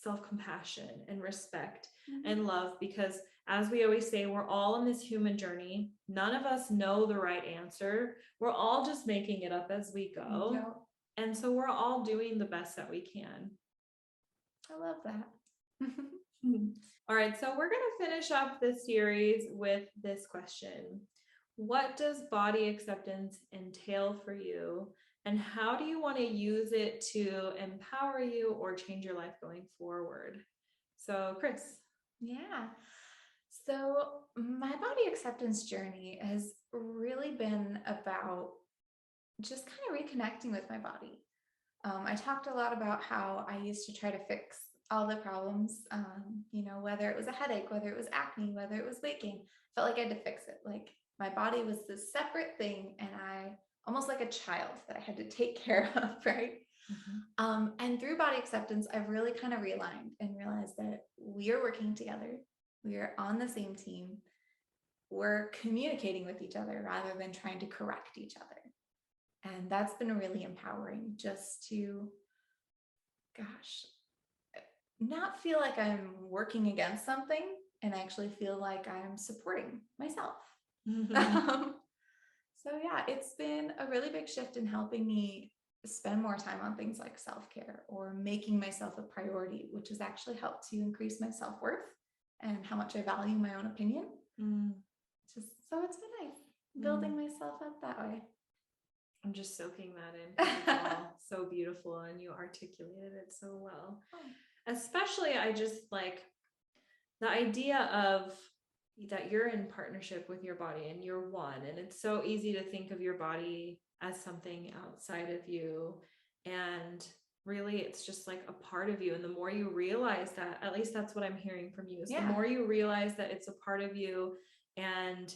self-compassion and respect and love, because as we always say, we're all in this human journey. None of us know the right answer. We're all just making it up as we go. Yep. And so we're all doing the best that we can. I love that. All right, so we're going to finish up this series with this question. What does body acceptance entail for you? And how do you want to use it to empower you or change your life going forward? So, Chris. Yeah. So my body acceptance journey has really been about just kind of reconnecting with my body. I talked a lot about how I used to try to fix all the problems, you know, whether it was a headache, whether it was acne, whether it was weight gain, felt like I had to fix it. Like my body was this separate thing, and I almost like a child that I had to take care of, right? And through body acceptance, I've really kind of realigned and realized that we are working together. We are on the same team. We're communicating with each other rather than trying to correct each other. And that's been really empowering, just to, not feel like I'm working against something and actually feel like I'm supporting myself. So yeah, it's been a really big shift in helping me spend more time on things like self-care or making myself a priority, which has actually helped to increase my self-worth and how much I value my own opinion. So it's been nice building myself up that way. I'm just soaking that in. 'Cause it's all so beautiful and you articulated it so well. Especially, I just like the idea of that you're in partnership with your body and you're one. And it's so easy to think of your body as something outside of you. And really, it's just like a part of you. And the more you realize that, at least that's what I'm hearing from you, is the more you realize that it's a part of you and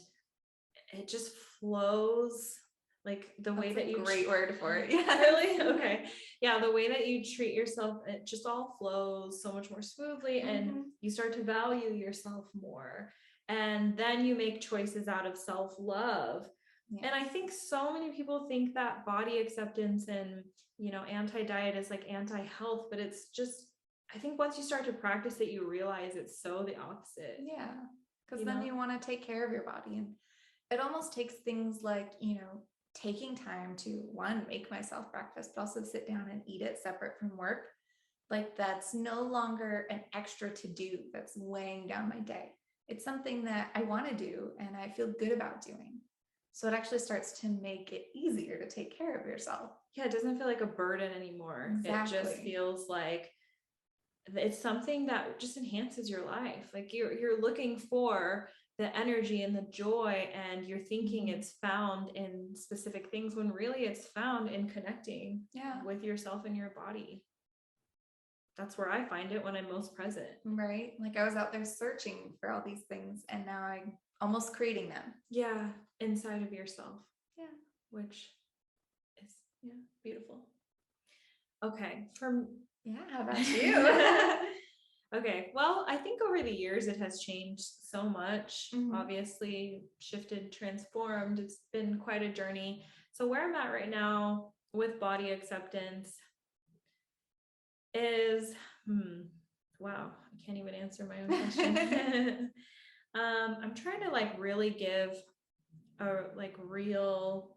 it just flows. Like the way that you great word for it. Yeah. Really? Okay. Yeah. The way that you treat yourself, it just all flows so much more smoothly and you start to value yourself more. And then you make choices out of self-love. Yes. And I think so many people think that body acceptance and, you know, anti-diet is like anti-health, but it's just, I think once you start to practice it, you realize it's so the opposite. Yeah. Because then you want to take care of your body. And it almost takes things like, you know, taking time to, one, make myself breakfast, but also sit down and eat it separate from work. Like that's no longer an extra to do that's weighing down my day. It's something that I want to do and I feel good about doing. So it actually starts to make it easier to take care of yourself. Yeah, it doesn't feel like a burden anymore. Exactly. It just feels like it's something that just enhances your life. Like you're looking for the energy and the joy, and you're thinking it's found in specific things when really it's found in connecting with yourself and your body. That's where I find it when I'm most present. Right. Like I was out there searching for all these things and now I'm almost creating them. Yeah. Inside of yourself. Yeah. Which is, beautiful. Okay. How about you? Okay. Well, I think over the years it has changed so much. Obviously shifted, transformed. It's been quite a journey. So where I'm at right now with body acceptance is, wow, I can't even answer my own question. I'm trying to like really give a like real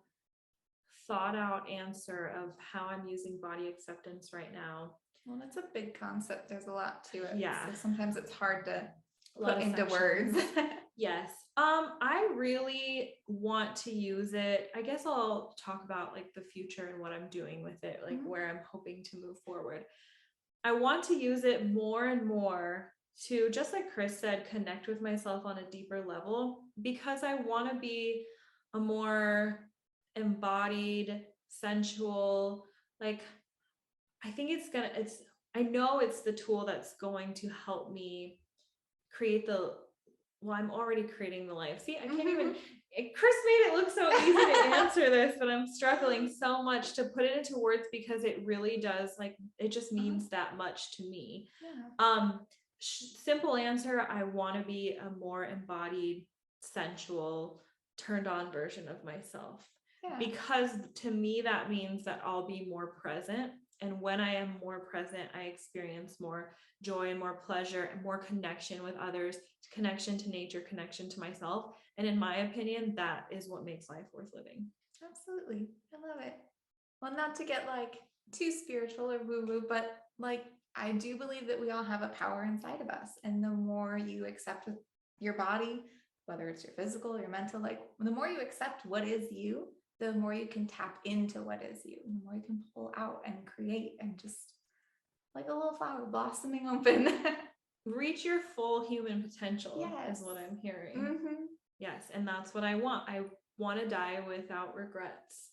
thought out answer of how I'm using body acceptance right now. Well, that's a big concept. There's a lot to it. Yeah. So sometimes it's hard to put into words. Yes. I really want to use it. I guess I'll talk about like the future and what I'm doing with it, like where I'm hoping to move forward. I want to use it more and more to, just like Chris said, connect with myself on a deeper level, because I want to be a more embodied, sensual, like, I think I know it's the tool that's going to help me create I'm already creating the life. See, I can't even, Chris made it look so easy to answer this, but I'm struggling so much to put it into words because it really does, like, it just means that much to me. Yeah. Simple answer, I want to be a more embodied, sensual, turned on version of myself. Yeah. Because to me, that means that I'll be more present. And when I am more present, I experience more joy and more pleasure and more connection with others, connection to nature, connection to myself. And in my opinion, that is what makes life worth living. Absolutely. I love it. Well, not to get like too spiritual or woo-woo, but like, I do believe that we all have a power inside of us. And the more you accept your body, whether it's your physical or your mental, like the more you accept what is you, the more you can tap into what is you, the more you can pull out and create and just like a little flower blossoming open. Reach your full human potential is what I'm hearing. Yes. And that's what I want. I want to die without regrets,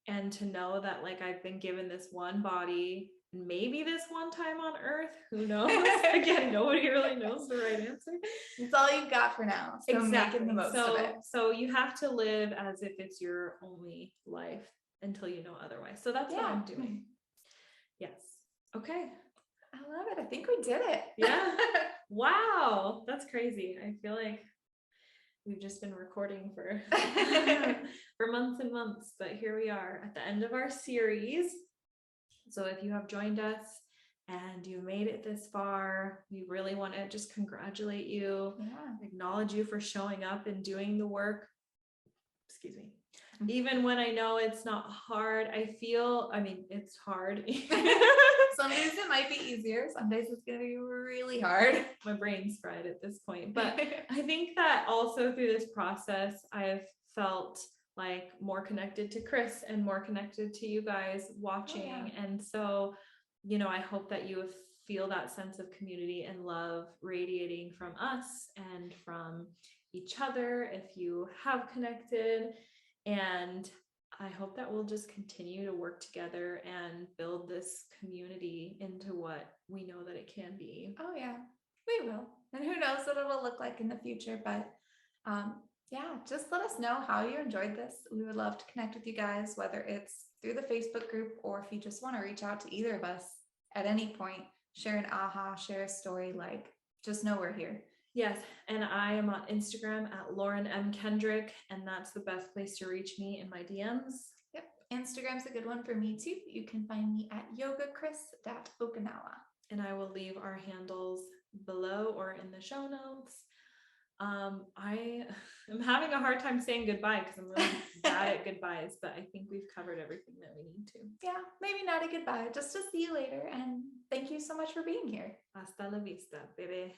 and to know that like I've been given this one body, maybe this one time on earth, who knows? Again, nobody really knows the right answer. It's all you've got for now. So making the most of it. So you have to live as if it's your only life until you know otherwise. So that's what I'm doing. Yes. Okay. I love it. I think we did it. Yeah. Wow. That's crazy. I feel like we've just been recording for months and months, but here we are at the end of our series. So if you have joined us and you made it this far, we really want to just congratulate you, acknowledge you for showing up and doing the work. Excuse me. Even when I know it's not hard, it's hard. Some days it might be easier. Some days it's going to be really hard. My brain's fried at this point. But I think that also through this process, I've felt like more connected to Chris and more connected to you guys watching. And so, you know, I hope that you feel that sense of community and love radiating from us and from each other if you have connected. And I hope that we'll just continue to work together and build this community into what we know that it can be. Oh yeah, we will. And who knows what it'll look like in the future. But yeah, just let us know how you enjoyed this. We would love to connect with you guys, whether it's through the Facebook group or if you just want to reach out to either of us at any point, share an aha, share a story, like just know we're here. Yes, and I am on Instagram at Lauren M. Kendrick, and that's the best place to reach me in my DMs. Yep, Instagram's a good one for me too. You can find me at yogachris.okinawa. And I will leave our handles below or in the show notes. I am having a hard time saying goodbye because I'm really bad at goodbyes, but I think we've covered everything that we need to. Yeah, maybe not a goodbye, just to see you later. And thank you so much for being here. Hasta la vista, baby.